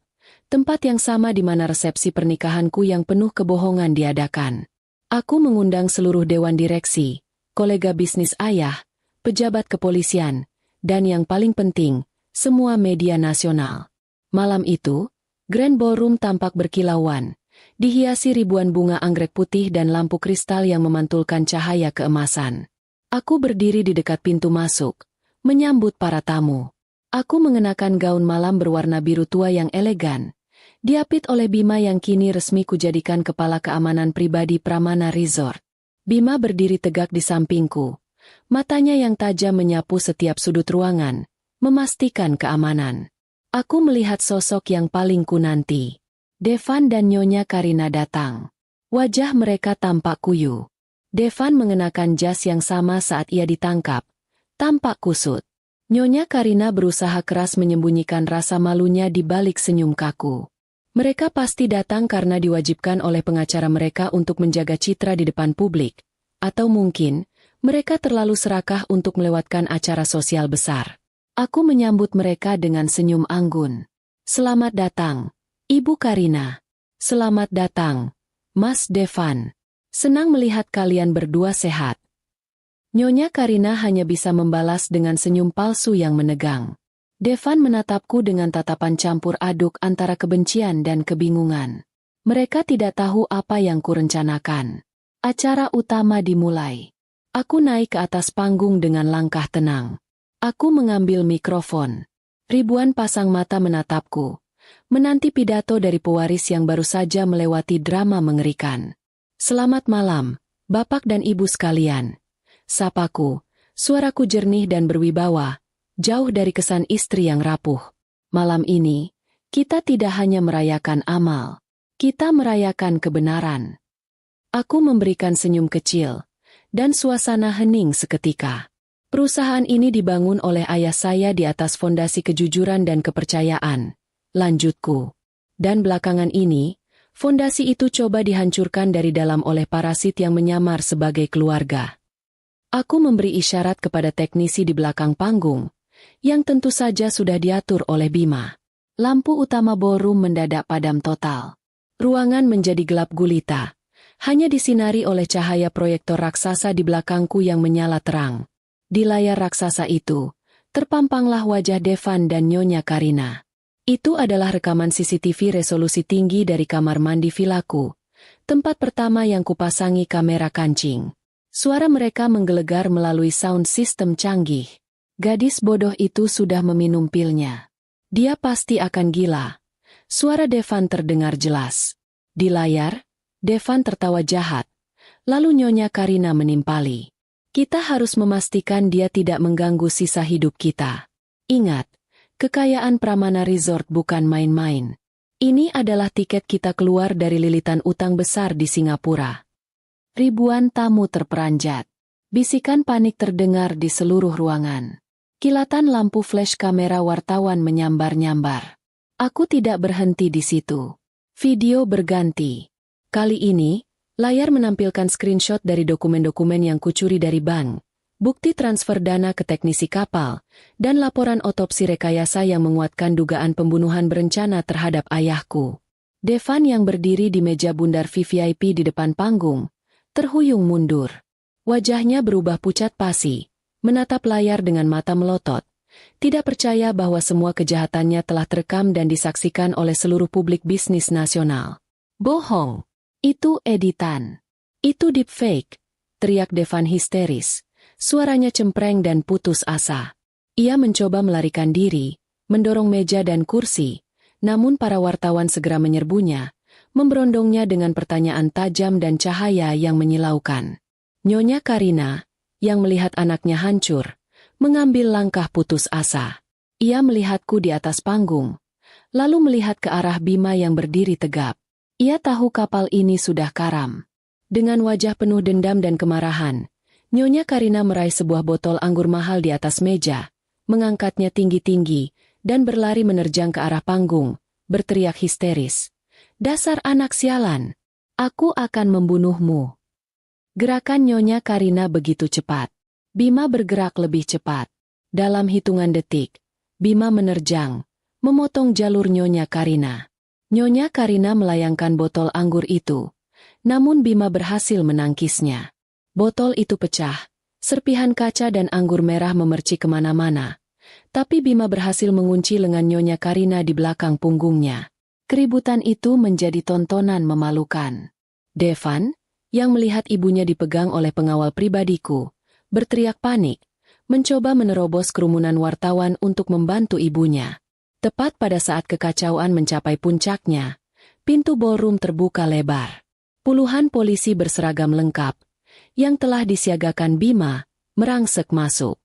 tempat yang sama di mana resepsi pernikahanku yang penuh kebohongan diadakan. Aku mengundang seluruh dewan direksi, kolega bisnis ayah, pejabat kepolisian, dan yang paling penting, semua media nasional. Malam itu, Grand Ballroom tampak berkilauan, dihiasi ribuan bunga anggrek putih dan lampu kristal yang memantulkan cahaya keemasan. Aku berdiri di dekat pintu masuk, menyambut para tamu. Aku mengenakan gaun malam berwarna biru tua yang elegan, diapit oleh Bima yang kini resmi kujadikan kepala keamanan pribadi Pramana Resort. Bima berdiri tegak di sampingku, matanya yang tajam menyapu setiap sudut ruangan, memastikan keamanan. Aku melihat sosok yang paling kunanti. Devan dan Nyonya Karina datang. Wajah mereka tampak kuyu. Devan mengenakan jas yang sama saat ia ditangkap, tampak kusut. Nyonya Karina berusaha keras menyembunyikan rasa malunya di balik senyum kaku. Mereka pasti datang karena diwajibkan oleh pengacara mereka untuk menjaga citra di depan publik. Atau mungkin, mereka terlalu serakah untuk melewatkan acara sosial besar. Aku menyambut mereka dengan senyum anggun. Selamat datang, Ibu Karina. Selamat datang, Mas Devan. Senang melihat kalian berdua sehat. Nyonya Karina hanya bisa membalas dengan senyum palsu yang menegang. Devan menatapku dengan tatapan campur aduk antara kebencian dan kebingungan. Mereka tidak tahu apa yang kurencanakan. Acara utama dimulai. Aku naik ke atas panggung dengan langkah tenang. Aku mengambil mikrofon. Ribuan pasang mata menatapku, menanti pidato dari pewaris yang baru saja melewati drama mengerikan. Selamat malam, Bapak dan Ibu sekalian. Sapaku, suaraku jernih dan berwibawa, jauh dari kesan istri yang rapuh. Malam ini, kita tidak hanya merayakan amal, kita merayakan kebenaran. Aku memberikan senyum kecil, dan suasana hening seketika. Perusahaan ini dibangun oleh ayah saya di atas fondasi kejujuran dan kepercayaan, lanjutku. Dan belakangan ini, fondasi itu coba dihancurkan dari dalam oleh parasit yang menyamar sebagai keluarga. Aku memberi isyarat kepada teknisi di belakang panggung, yang tentu saja sudah diatur oleh Bima. Lampu utama ballroom mendadak padam total. Ruangan menjadi gelap gulita, hanya disinari oleh cahaya proyektor raksasa di belakangku yang menyala terang. Di layar raksasa itu, terpampanglah wajah Devan dan Nyonya Karina. Itu adalah rekaman CCTV resolusi tinggi dari kamar mandi vilaku, tempat pertama yang kupasangi kamera kancing. Suara mereka menggelegar melalui sound system canggih. Gadis bodoh itu sudah meminum pilnya. Dia pasti akan gila. Suara Devan terdengar jelas. Di layar, Devan tertawa jahat. Lalu Nyonya Karina menimpali. Kita harus memastikan dia tidak mengganggu sisa hidup kita. Ingat, kekayaan Pramana Resort bukan main-main. Ini adalah tiket kita keluar dari lilitan utang besar di Singapura. Ribuan tamu terperanjat. Bisikan panik terdengar di seluruh ruangan. Kilatan lampu flash kamera wartawan menyambar-nyambar. Aku tidak berhenti di situ. Video berganti. Kali ini, layar menampilkan screenshot dari dokumen-dokumen yang kucuri dari bank, bukti transfer dana ke teknisi kapal, dan laporan otopsi rekayasa yang menguatkan dugaan pembunuhan berencana terhadap ayahku. Devan yang berdiri di meja bundar VVIP di depan panggung, terhuyung mundur. Wajahnya berubah pucat pasi, menatap layar dengan mata melotot, tidak percaya bahwa semua kejahatannya telah terekam dan disaksikan oleh seluruh publik bisnis nasional. Bohong! Itu editan. Itu deepfake, teriak Devan histeris. Suaranya cempreng dan putus asa. Ia mencoba melarikan diri, mendorong meja dan kursi, namun para wartawan segera menyerbunya, memberondongnya dengan pertanyaan tajam dan cahaya yang menyilaukan. Nyonya Karina, yang melihat anaknya hancur, mengambil langkah putus asa. Ia melihatku di atas panggung, lalu melihat ke arah Bima yang berdiri tegap. Ia tahu kapal ini sudah karam. Dengan wajah penuh dendam dan kemarahan, Nyonya Karina meraih sebuah botol anggur mahal di atas meja, mengangkatnya tinggi-tinggi, dan berlari menerjang ke arah panggung, berteriak histeris. Dasar anak sialan! Aku akan membunuhmu. Gerakan Nyonya Karina begitu cepat. Bima bergerak lebih cepat. Dalam hitungan detik, Bima menerjang, memotong jalur Nyonya Karina. Nyonya Karina melayangkan botol anggur itu, namun Bima berhasil menangkisnya. Botol itu pecah, serpihan kaca dan anggur merah memercik kemana-mana, tapi Bima berhasil mengunci lengan Nyonya Karina di belakang punggungnya. Keributan itu menjadi tontonan memalukan. Devan, yang melihat ibunya dipegang oleh pengawal pribadiku, berteriak panik, mencoba menerobos kerumunan wartawan untuk membantu ibunya. Tepat pada saat kekacauan mencapai puncaknya, pintu ballroom terbuka lebar. Puluhan polisi berseragam lengkap, yang telah disiagakan Bima, merangsek masuk.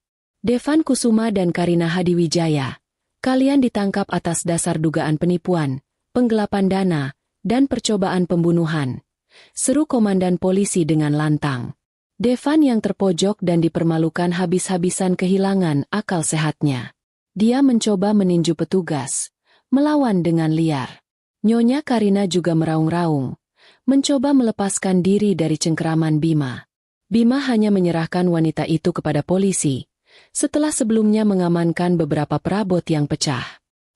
Devan Kusuma dan Karina Hadiwijaya, kalian ditangkap atas dasar dugaan penipuan, penggelapan dana, dan percobaan pembunuhan, seru komandan polisi dengan lantang. Devan yang terpojok dan dipermalukan habis-habisan kehilangan akal sehatnya. Dia mencoba meninju petugas, melawan dengan liar. Nyonya Karina juga meraung-raung, mencoba melepaskan diri dari cengkeraman Bima. Bima hanya menyerahkan wanita itu kepada polisi, setelah sebelumnya mengamankan beberapa perabot yang pecah.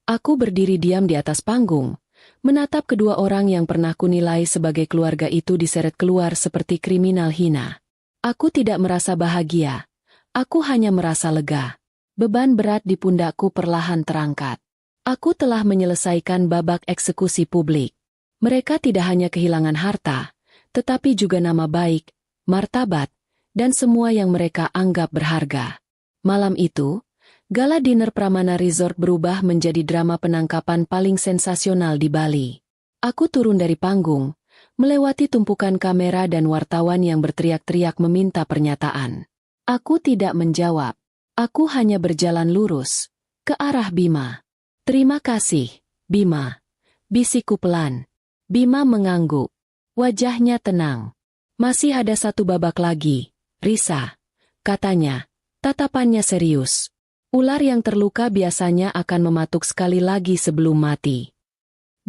Aku berdiri diam di atas panggung, menatap kedua orang yang pernah kunilai sebagai keluarga itu diseret keluar seperti kriminal hina. Aku tidak merasa bahagia. Aku hanya merasa lega. Beban berat di pundakku perlahan terangkat. Aku telah menyelesaikan babak eksekusi publik. Mereka tidak hanya kehilangan harta, tetapi juga nama baik, martabat, dan semua yang mereka anggap berharga. Malam itu, gala dinner Pramana Resort berubah menjadi drama penangkapan paling sensasional di Bali. Aku turun dari panggung, melewati tumpukan kamera dan wartawan yang berteriak-teriak meminta pernyataan. Aku tidak menjawab. Aku hanya berjalan lurus ke arah Bima. "Terima kasih, Bima," bisikku pelan. Bima mengangguk. Wajahnya tenang. "Masih ada satu babak lagi, Risa," katanya. Tatapannya serius. Ular yang terluka biasanya akan mematuk sekali lagi sebelum mati.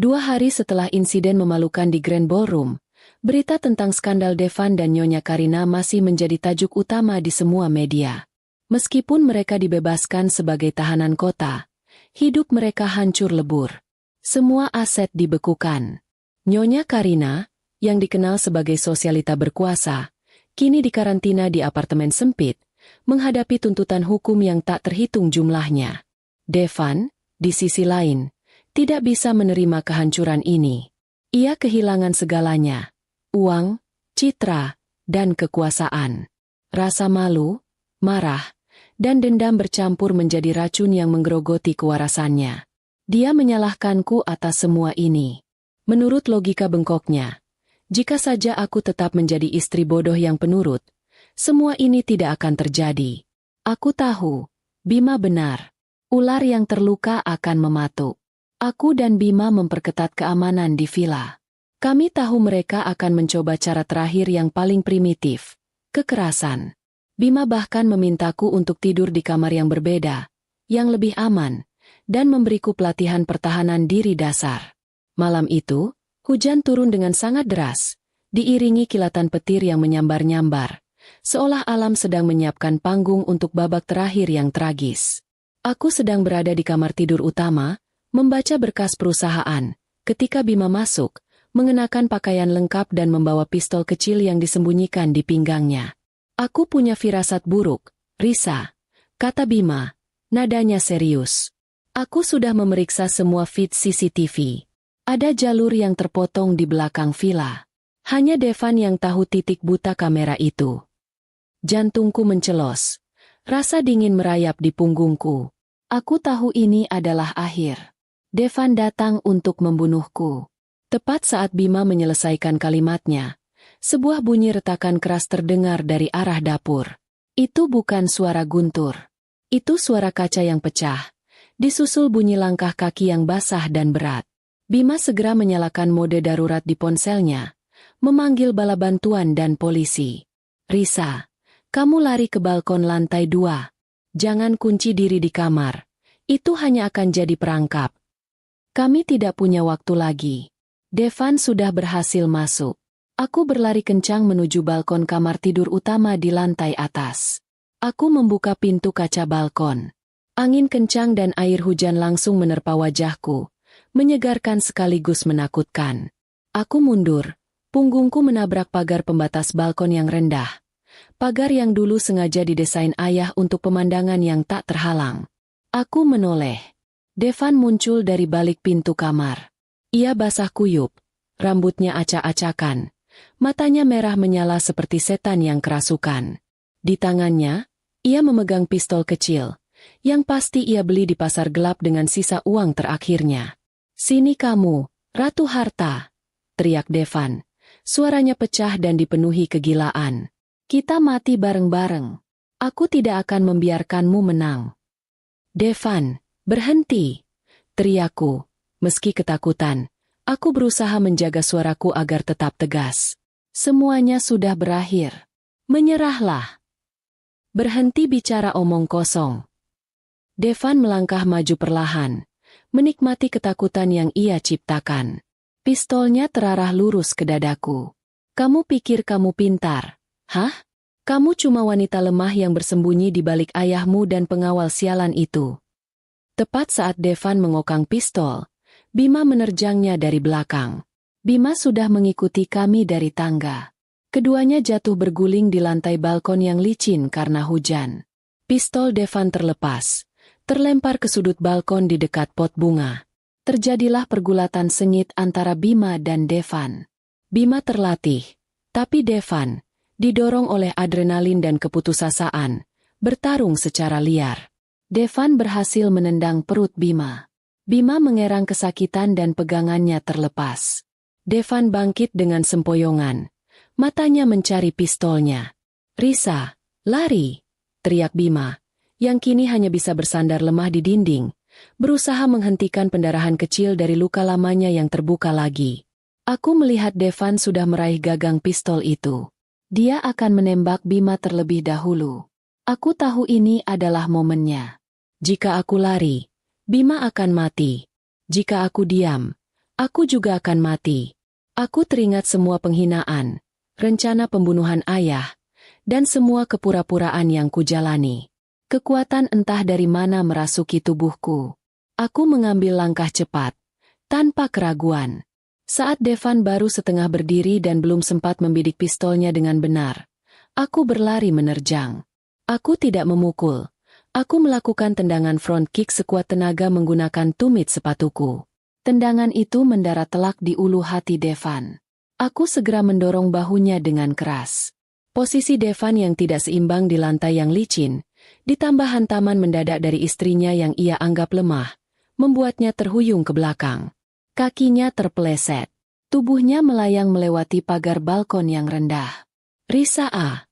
2 hari setelah insiden memalukan di Grand Ballroom, berita tentang skandal Devan dan Nyonya Karina masih menjadi tajuk utama di semua media. Meskipun mereka dibebaskan sebagai tahanan kota, hidup mereka hancur lebur. Semua aset dibekukan. Nyonya Karina, yang dikenal sebagai sosialita berkuasa, kini dikarantina di apartemen sempit, menghadapi tuntutan hukum yang tak terhitung jumlahnya. Devan, di sisi lain, tidak bisa menerima kehancuran ini. Ia kehilangan segalanya: uang, citra, dan kekuasaan. Rasa malu, marah, dan dendam bercampur menjadi racun yang menggerogoti kewarasannya. Dia menyalahkanku atas semua ini. Menurut logika bengkoknya, jika saja aku tetap menjadi istri bodoh yang penurut, semua ini tidak akan terjadi. Aku tahu, Bima benar. Ular yang terluka akan mematuk. Aku dan Bima memperketat keamanan di villa. Kami tahu mereka akan mencoba cara terakhir yang paling primitif, kekerasan. Bima bahkan memintaku untuk tidur di kamar yang berbeda, yang lebih aman, dan memberiku pelatihan pertahanan diri dasar. Malam itu, hujan turun dengan sangat deras, diiringi kilatan petir yang menyambar-nyambar, seolah alam sedang menyiapkan panggung untuk babak terakhir yang tragis. Aku sedang berada di kamar tidur utama, membaca berkas perusahaan, ketika Bima masuk, mengenakan pakaian lengkap dan membawa pistol kecil yang disembunyikan di pinggangnya. "Aku punya firasat buruk, Risa," kata Bima, nadanya serius. "Aku sudah memeriksa semua feed CCTV. Ada jalur yang terpotong di belakang villa. Hanya Devan yang tahu titik buta kamera itu." Jantungku mencelos. Rasa dingin merayap di punggungku. Aku tahu ini adalah akhir. Devan datang untuk membunuhku. Tepat saat Bima menyelesaikan kalimatnya, sebuah bunyi retakan keras terdengar dari arah dapur. Itu bukan suara guntur. Itu suara kaca yang pecah, disusul bunyi langkah kaki yang basah dan berat. Bima segera menyalakan mode darurat di ponselnya, memanggil bala bantuan dan polisi. "Risa, kamu lari ke balkon lantai 2. Jangan kunci diri di kamar. Itu hanya akan jadi perangkap. Kami tidak punya waktu lagi." Devan sudah berhasil masuk. Aku berlari kencang menuju balkon kamar tidur utama di lantai atas. Aku membuka pintu kaca balkon. Angin kencang dan air hujan langsung menerpa wajahku, menyegarkan sekaligus menakutkan. Aku mundur, punggungku menabrak pagar pembatas balkon yang rendah. Pagar yang dulu sengaja didesain ayah untuk pemandangan yang tak terhalang. Aku menoleh. Devan muncul dari balik pintu kamar. Ia basah kuyup, rambutnya acak-acakan. Matanya merah menyala seperti setan yang kerasukan. Di tangannya, ia memegang pistol kecil, yang pasti ia beli di pasar gelap dengan sisa uang terakhirnya. "Sini kamu, Ratu Harta," teriak Devan. Suaranya pecah dan dipenuhi kegilaan. "Kita mati bareng-bareng. Aku tidak akan membiarkanmu menang." "Devan, berhenti!" teriakku. Meski ketakutan, aku berusaha menjaga suaraku agar tetap tegas. "Semuanya sudah berakhir. Menyerahlah. Berhenti bicara omong kosong." Devan melangkah maju perlahan, menikmati ketakutan yang ia ciptakan. Pistolnya terarah lurus ke dadaku. "Kamu pikir kamu pintar? Hah? Kamu cuma wanita lemah yang bersembunyi di balik ayahmu dan pengawal sialan itu." Tepat saat Devan mengokang pistol, Bima menerjangnya dari belakang. Bima sudah mengikuti kami dari tangga. Keduanya jatuh berguling di lantai balkon yang licin karena hujan. Pistol Devan terlepas, terlempar ke sudut balkon di dekat pot bunga. Terjadilah pergulatan sengit antara Bima dan Devan. Bima terlatih, tapi Devan, didorong oleh adrenalin dan keputusasaan, bertarung secara liar. Devan berhasil menendang perut Bima. Bima mengerang kesakitan dan pegangannya terlepas. Devan bangkit dengan sempoyongan. Matanya mencari pistolnya. "Risa, lari!" teriak Bima, yang kini hanya bisa bersandar lemah di dinding, berusaha menghentikan pendarahan kecil dari luka lamanya yang terbuka lagi. Aku melihat Devan sudah meraih gagang pistol itu. Dia akan menembak Bima terlebih dahulu. Aku tahu ini adalah momennya. Jika aku lari, Bima akan mati. Jika aku diam, aku juga akan mati. Aku teringat semua penghinaan, rencana pembunuhan ayah, dan semua kepura-puraan yang kujalani. Kekuatan entah dari mana merasuki tubuhku. Aku mengambil langkah cepat, tanpa keraguan. Saat Devan baru setengah berdiri dan belum sempat membidik pistolnya dengan benar, aku berlari menerjang. Aku tidak memukul. Aku melakukan tendangan front kick sekuat tenaga menggunakan tumit sepatuku. Tendangan itu mendarat telak di ulu hati Devan. Aku segera mendorong bahunya dengan keras. Posisi Devan yang tidak seimbang di lantai yang licin, ditambah hantaman mendadak dari istrinya yang ia anggap lemah, membuatnya terhuyung ke belakang. Kakinya terpeleset. Tubuhnya melayang melewati pagar balkon yang rendah. "Risa A!"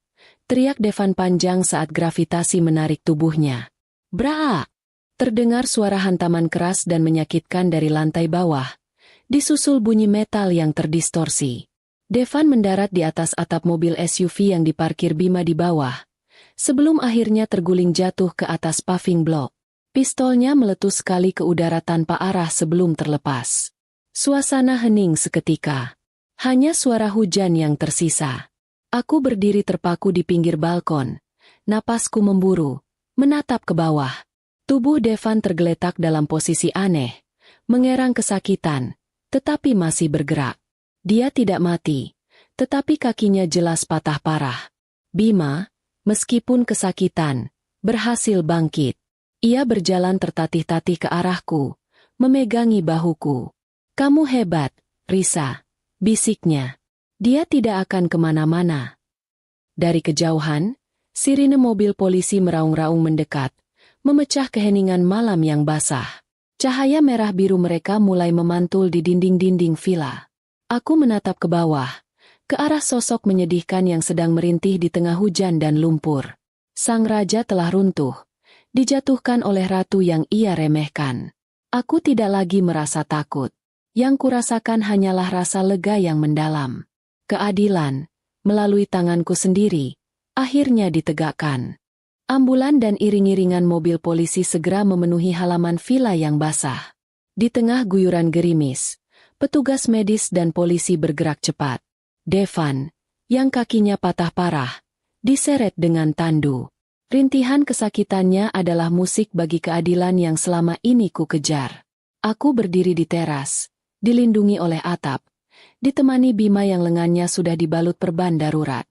teriak Devan panjang saat gravitasi menarik tubuhnya. "Braa!" Terdengar suara hantaman keras dan menyakitkan dari lantai bawah, disusul bunyi metal yang terdistorsi. Devan mendarat di atas atap mobil SUV yang diparkir Bima di bawah, sebelum akhirnya terguling jatuh ke atas paving block. Pistolnya meletus sekali ke udara tanpa arah sebelum terlepas. Suasana hening seketika. Hanya suara hujan yang tersisa. Aku berdiri terpaku di pinggir balkon. Napasku memburu, menatap ke bawah. Tubuh Devan tergeletak dalam posisi aneh, mengerang kesakitan, tetapi masih bergerak. Dia tidak mati, tetapi kakinya jelas patah parah. Bima, meskipun kesakitan, berhasil bangkit. Ia berjalan tertatih-tatih ke arahku, memegangi bahuku. "Kamu hebat, Risa," bisiknya. "Dia tidak akan kemana-mana." Dari kejauhan, sirine mobil polisi meraung-raung mendekat, memecah keheningan malam yang basah. Cahaya merah biru mereka mulai memantul di dinding-dinding villa. Aku menatap ke bawah, ke arah sosok menyedihkan yang sedang merintih di tengah hujan dan lumpur. Sang raja telah runtuh, dijatuhkan oleh ratu yang ia remehkan. Aku tidak lagi merasa takut. Yang kurasakan hanyalah rasa lega yang mendalam. Keadilan, melalui tanganku sendiri, akhirnya ditegakkan. Ambulan dan iring-iringan mobil polisi segera memenuhi halaman villa yang basah. Di tengah guyuran gerimis, petugas medis dan polisi bergerak cepat. Devan, yang kakinya patah parah, diseret dengan tandu. Rintihan kesakitannya adalah musik bagi keadilan yang selama ini ku kejar. Aku berdiri di teras, dilindungi oleh atap, ditemani Bima yang lengannya sudah dibalut perban darurat.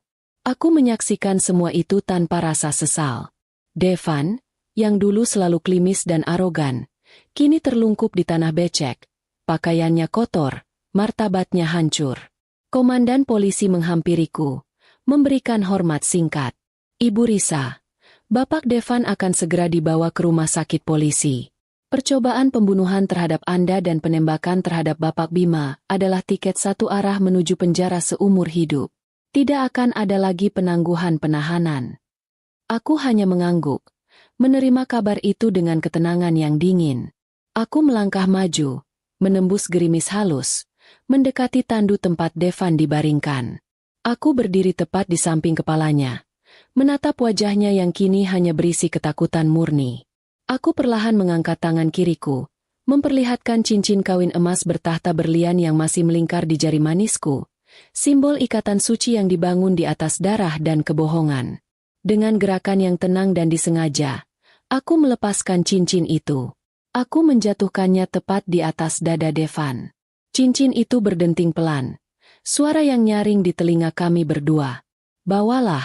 Aku menyaksikan semua itu tanpa rasa sesal. Devan, yang dulu selalu klimis dan arogan, kini terlungkup di tanah becek, pakaiannya kotor, martabatnya hancur. Komandan polisi menghampiriku, memberikan hormat singkat. "Ibu Risa, Bapak Devan akan segera dibawa ke rumah sakit polisi. Percobaan pembunuhan terhadap Anda dan penembakan terhadap Bapak Bima adalah tiket satu arah menuju penjara seumur hidup. Tidak akan ada lagi penangguhan penahanan." Aku hanya mengangguk, menerima kabar itu dengan ketenangan yang dingin. Aku melangkah maju, menembus gerimis halus, mendekati tandu tempat Devan dibaringkan. Aku berdiri tepat di samping kepalanya, menatap wajahnya yang kini hanya berisi ketakutan murni. Aku perlahan mengangkat tangan kiriku, memperlihatkan cincin kawin emas bertahta berlian yang masih melingkar di jari manisku, simbol ikatan suci yang dibangun di atas darah dan kebohongan. Dengan gerakan yang tenang dan disengaja, aku melepaskan cincin itu. Aku menjatuhkannya tepat di atas dada Devan. Cincin itu berdenting pelan, Suara yang nyaring di telinga kami berdua. Bawalah,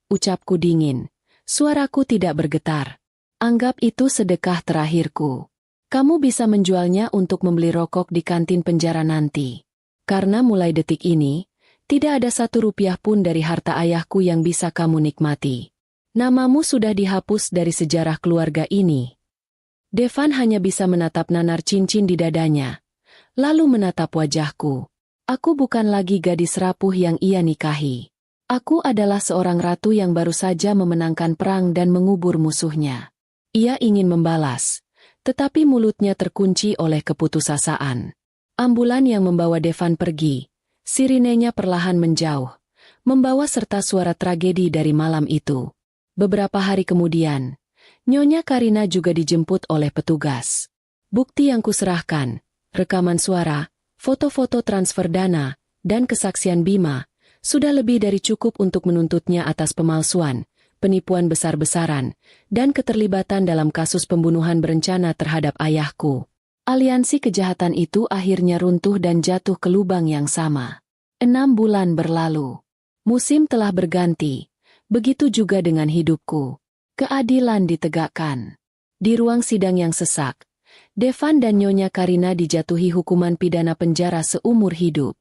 ucapku dingin. Suaraku tidak bergetar. Anggap itu sedekah terakhirku. Kamu bisa menjualnya untuk membeli rokok di kantin penjara nanti. Karena mulai detik ini, tidak ada 1 rupiah pun dari harta ayahku yang bisa kamu nikmati. Namamu sudah dihapus dari sejarah keluarga ini. Devan hanya bisa menatap nanar cincin di dadanya, lalu menatap wajahku. Aku bukan lagi gadis rapuh yang ia nikahi. Aku adalah seorang ratu yang baru saja memenangkan perang dan mengubur musuhnya. Ia ingin membalas, tetapi mulutnya terkunci oleh keputusasaan. Ambulan yang membawa Devan pergi, sirinenya perlahan menjauh, membawa serta suara tragedi dari malam itu. Beberapa hari kemudian, Nyonya Karina juga dijemput oleh petugas. Bukti yang kuserahkan, rekaman suara, foto-foto transfer dana, dan kesaksian Bima, sudah lebih dari cukup untuk menuntutnya atas pemalsuan, penipuan besar-besaran, dan keterlibatan dalam kasus pembunuhan berencana terhadap ayahku. Aliansi kejahatan itu akhirnya runtuh dan jatuh ke lubang yang sama. 6 bulan berlalu. Musim telah berganti. Begitu juga dengan hidupku. Keadilan ditegakkan. Di ruang sidang yang sesak, Devan dan Nyonya Karina dijatuhi hukuman pidana penjara seumur hidup.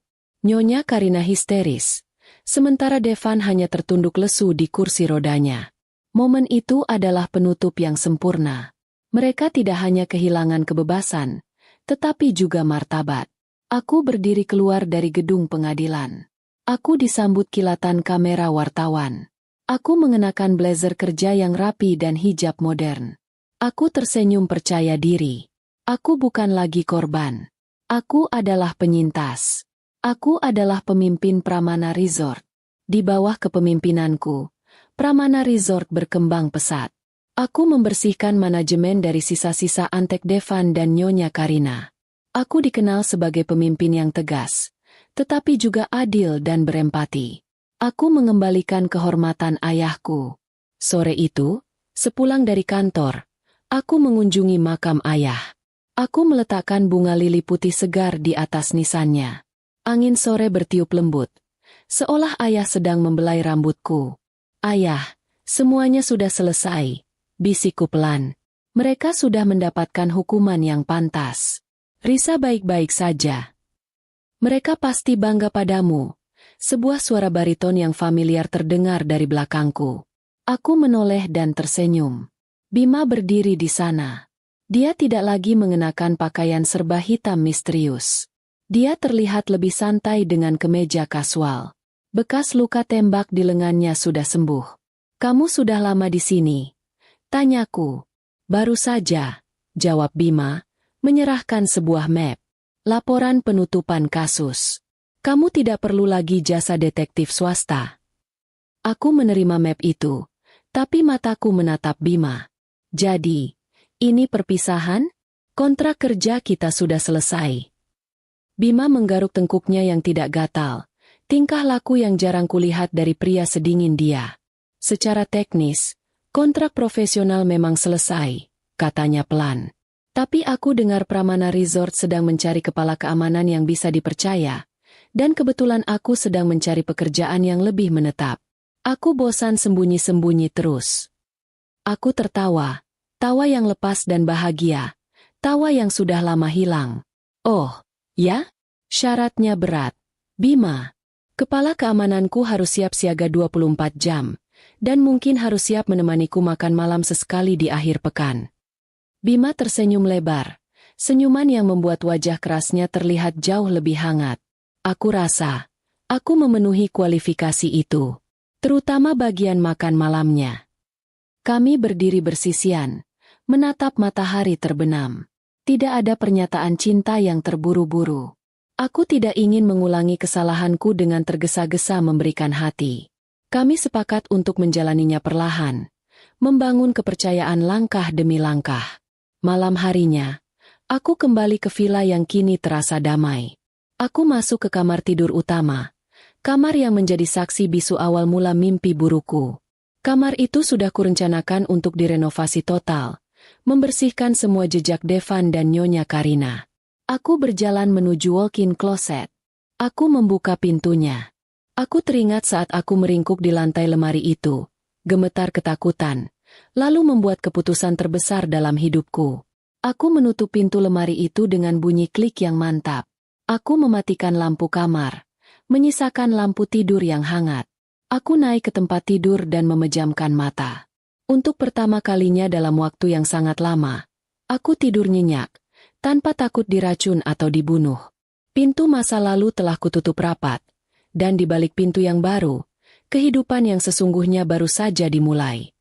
Nyonya Karina histeris, sementara Devan hanya tertunduk lesu di kursi rodanya. Momen itu adalah penutup yang sempurna. Mereka tidak hanya kehilangan kebebasan, tetapi juga martabat. Aku berdiri keluar dari gedung pengadilan. Aku disambut kilatan kamera wartawan. Aku mengenakan blazer kerja yang rapi dan hijab modern. Aku tersenyum percaya diri. Aku bukan lagi korban. Aku adalah penyintas. Aku adalah pemimpin Pramana Resort. Di bawah kepemimpinanku, Pramana Resort berkembang pesat. Aku membersihkan manajemen dari sisa-sisa antek Devan dan Nyonya Karina. Aku dikenal sebagai pemimpin yang tegas, tetapi juga adil dan berempati. Aku mengembalikan kehormatan ayahku. Sore itu, sepulang dari kantor, aku mengunjungi makam ayah. Aku meletakkan bunga lili putih segar di atas nisannya. Angin sore bertiup lembut, seolah ayah sedang membelai rambutku. Ayah, semuanya sudah selesai. Bisikku pelan. Mereka sudah mendapatkan hukuman yang pantas. Risa baik-baik saja. Mereka pasti bangga padamu. Sebuah suara bariton yang familiar terdengar dari belakangku. Aku menoleh dan tersenyum. Bima berdiri di sana. Dia tidak lagi mengenakan pakaian serba hitam misterius. Dia terlihat lebih santai dengan kemeja kasual. Bekas luka tembak di lengannya sudah sembuh. Kamu sudah lama di sini? Tanyaku. Baru saja, jawab Bima, menyerahkan sebuah map. Laporan penutupan kasus. Kamu tidak perlu lagi jasa detektif swasta. Aku menerima map itu, tapi mataku menatap Bima. Jadi, ini perpisahan? Kontrak kerja kita sudah selesai. Bima menggaruk tengkuknya yang tidak gatal. Tingkah laku yang jarang kulihat dari pria sedingin dia. Secara teknis, kontrak profesional memang selesai, katanya pelan. Tapi aku dengar Pramana Resort sedang mencari kepala keamanan yang bisa dipercaya, dan kebetulan aku sedang mencari pekerjaan yang lebih menetap. Aku bosan sembunyi-sembunyi terus. Aku tertawa, tawa yang lepas dan bahagia, tawa yang sudah lama hilang. Oh, ya? Syaratnya berat. Bima, kepala keamananku harus siap siaga 24 jam. Dan mungkin harus siap menemaniku makan malam sesekali di akhir pekan. Bima tersenyum lebar, senyuman yang membuat wajah kerasnya terlihat jauh lebih hangat. Aku rasa, aku memenuhi kualifikasi itu, terutama bagian makan malamnya. Kami berdiri bersisian, menatap matahari terbenam. Tidak ada pernyataan cinta yang terburu-buru. Aku tidak ingin mengulangi kesalahanku dengan tergesa-gesa memberikan hati. Kami sepakat untuk menjalaninya perlahan, membangun kepercayaan langkah demi langkah. Malam harinya, aku kembali ke villa yang kini terasa damai. Aku masuk ke kamar tidur utama, kamar yang menjadi saksi bisu awal mula mimpi burukku. Kamar itu sudah kurencanakan untuk direnovasi total, membersihkan semua jejak Devan dan Nyonya Karina. Aku berjalan menuju walk-in closet. Aku membuka pintunya. Aku teringat saat aku meringkuk di lantai lemari itu, gemetar ketakutan, lalu membuat keputusan terbesar dalam hidupku. Aku menutup pintu lemari itu dengan bunyi klik yang mantap. Aku mematikan lampu kamar, menyisakan lampu tidur yang hangat. Aku naik ke tempat tidur dan memejamkan mata. Untuk pertama kalinya dalam waktu yang sangat lama, aku tidur nyenyak, tanpa takut diracun atau dibunuh. Pintu masa lalu telah kututup rapat, dan di balik pintu yang baru, kehidupan yang sesungguhnya baru saja dimulai.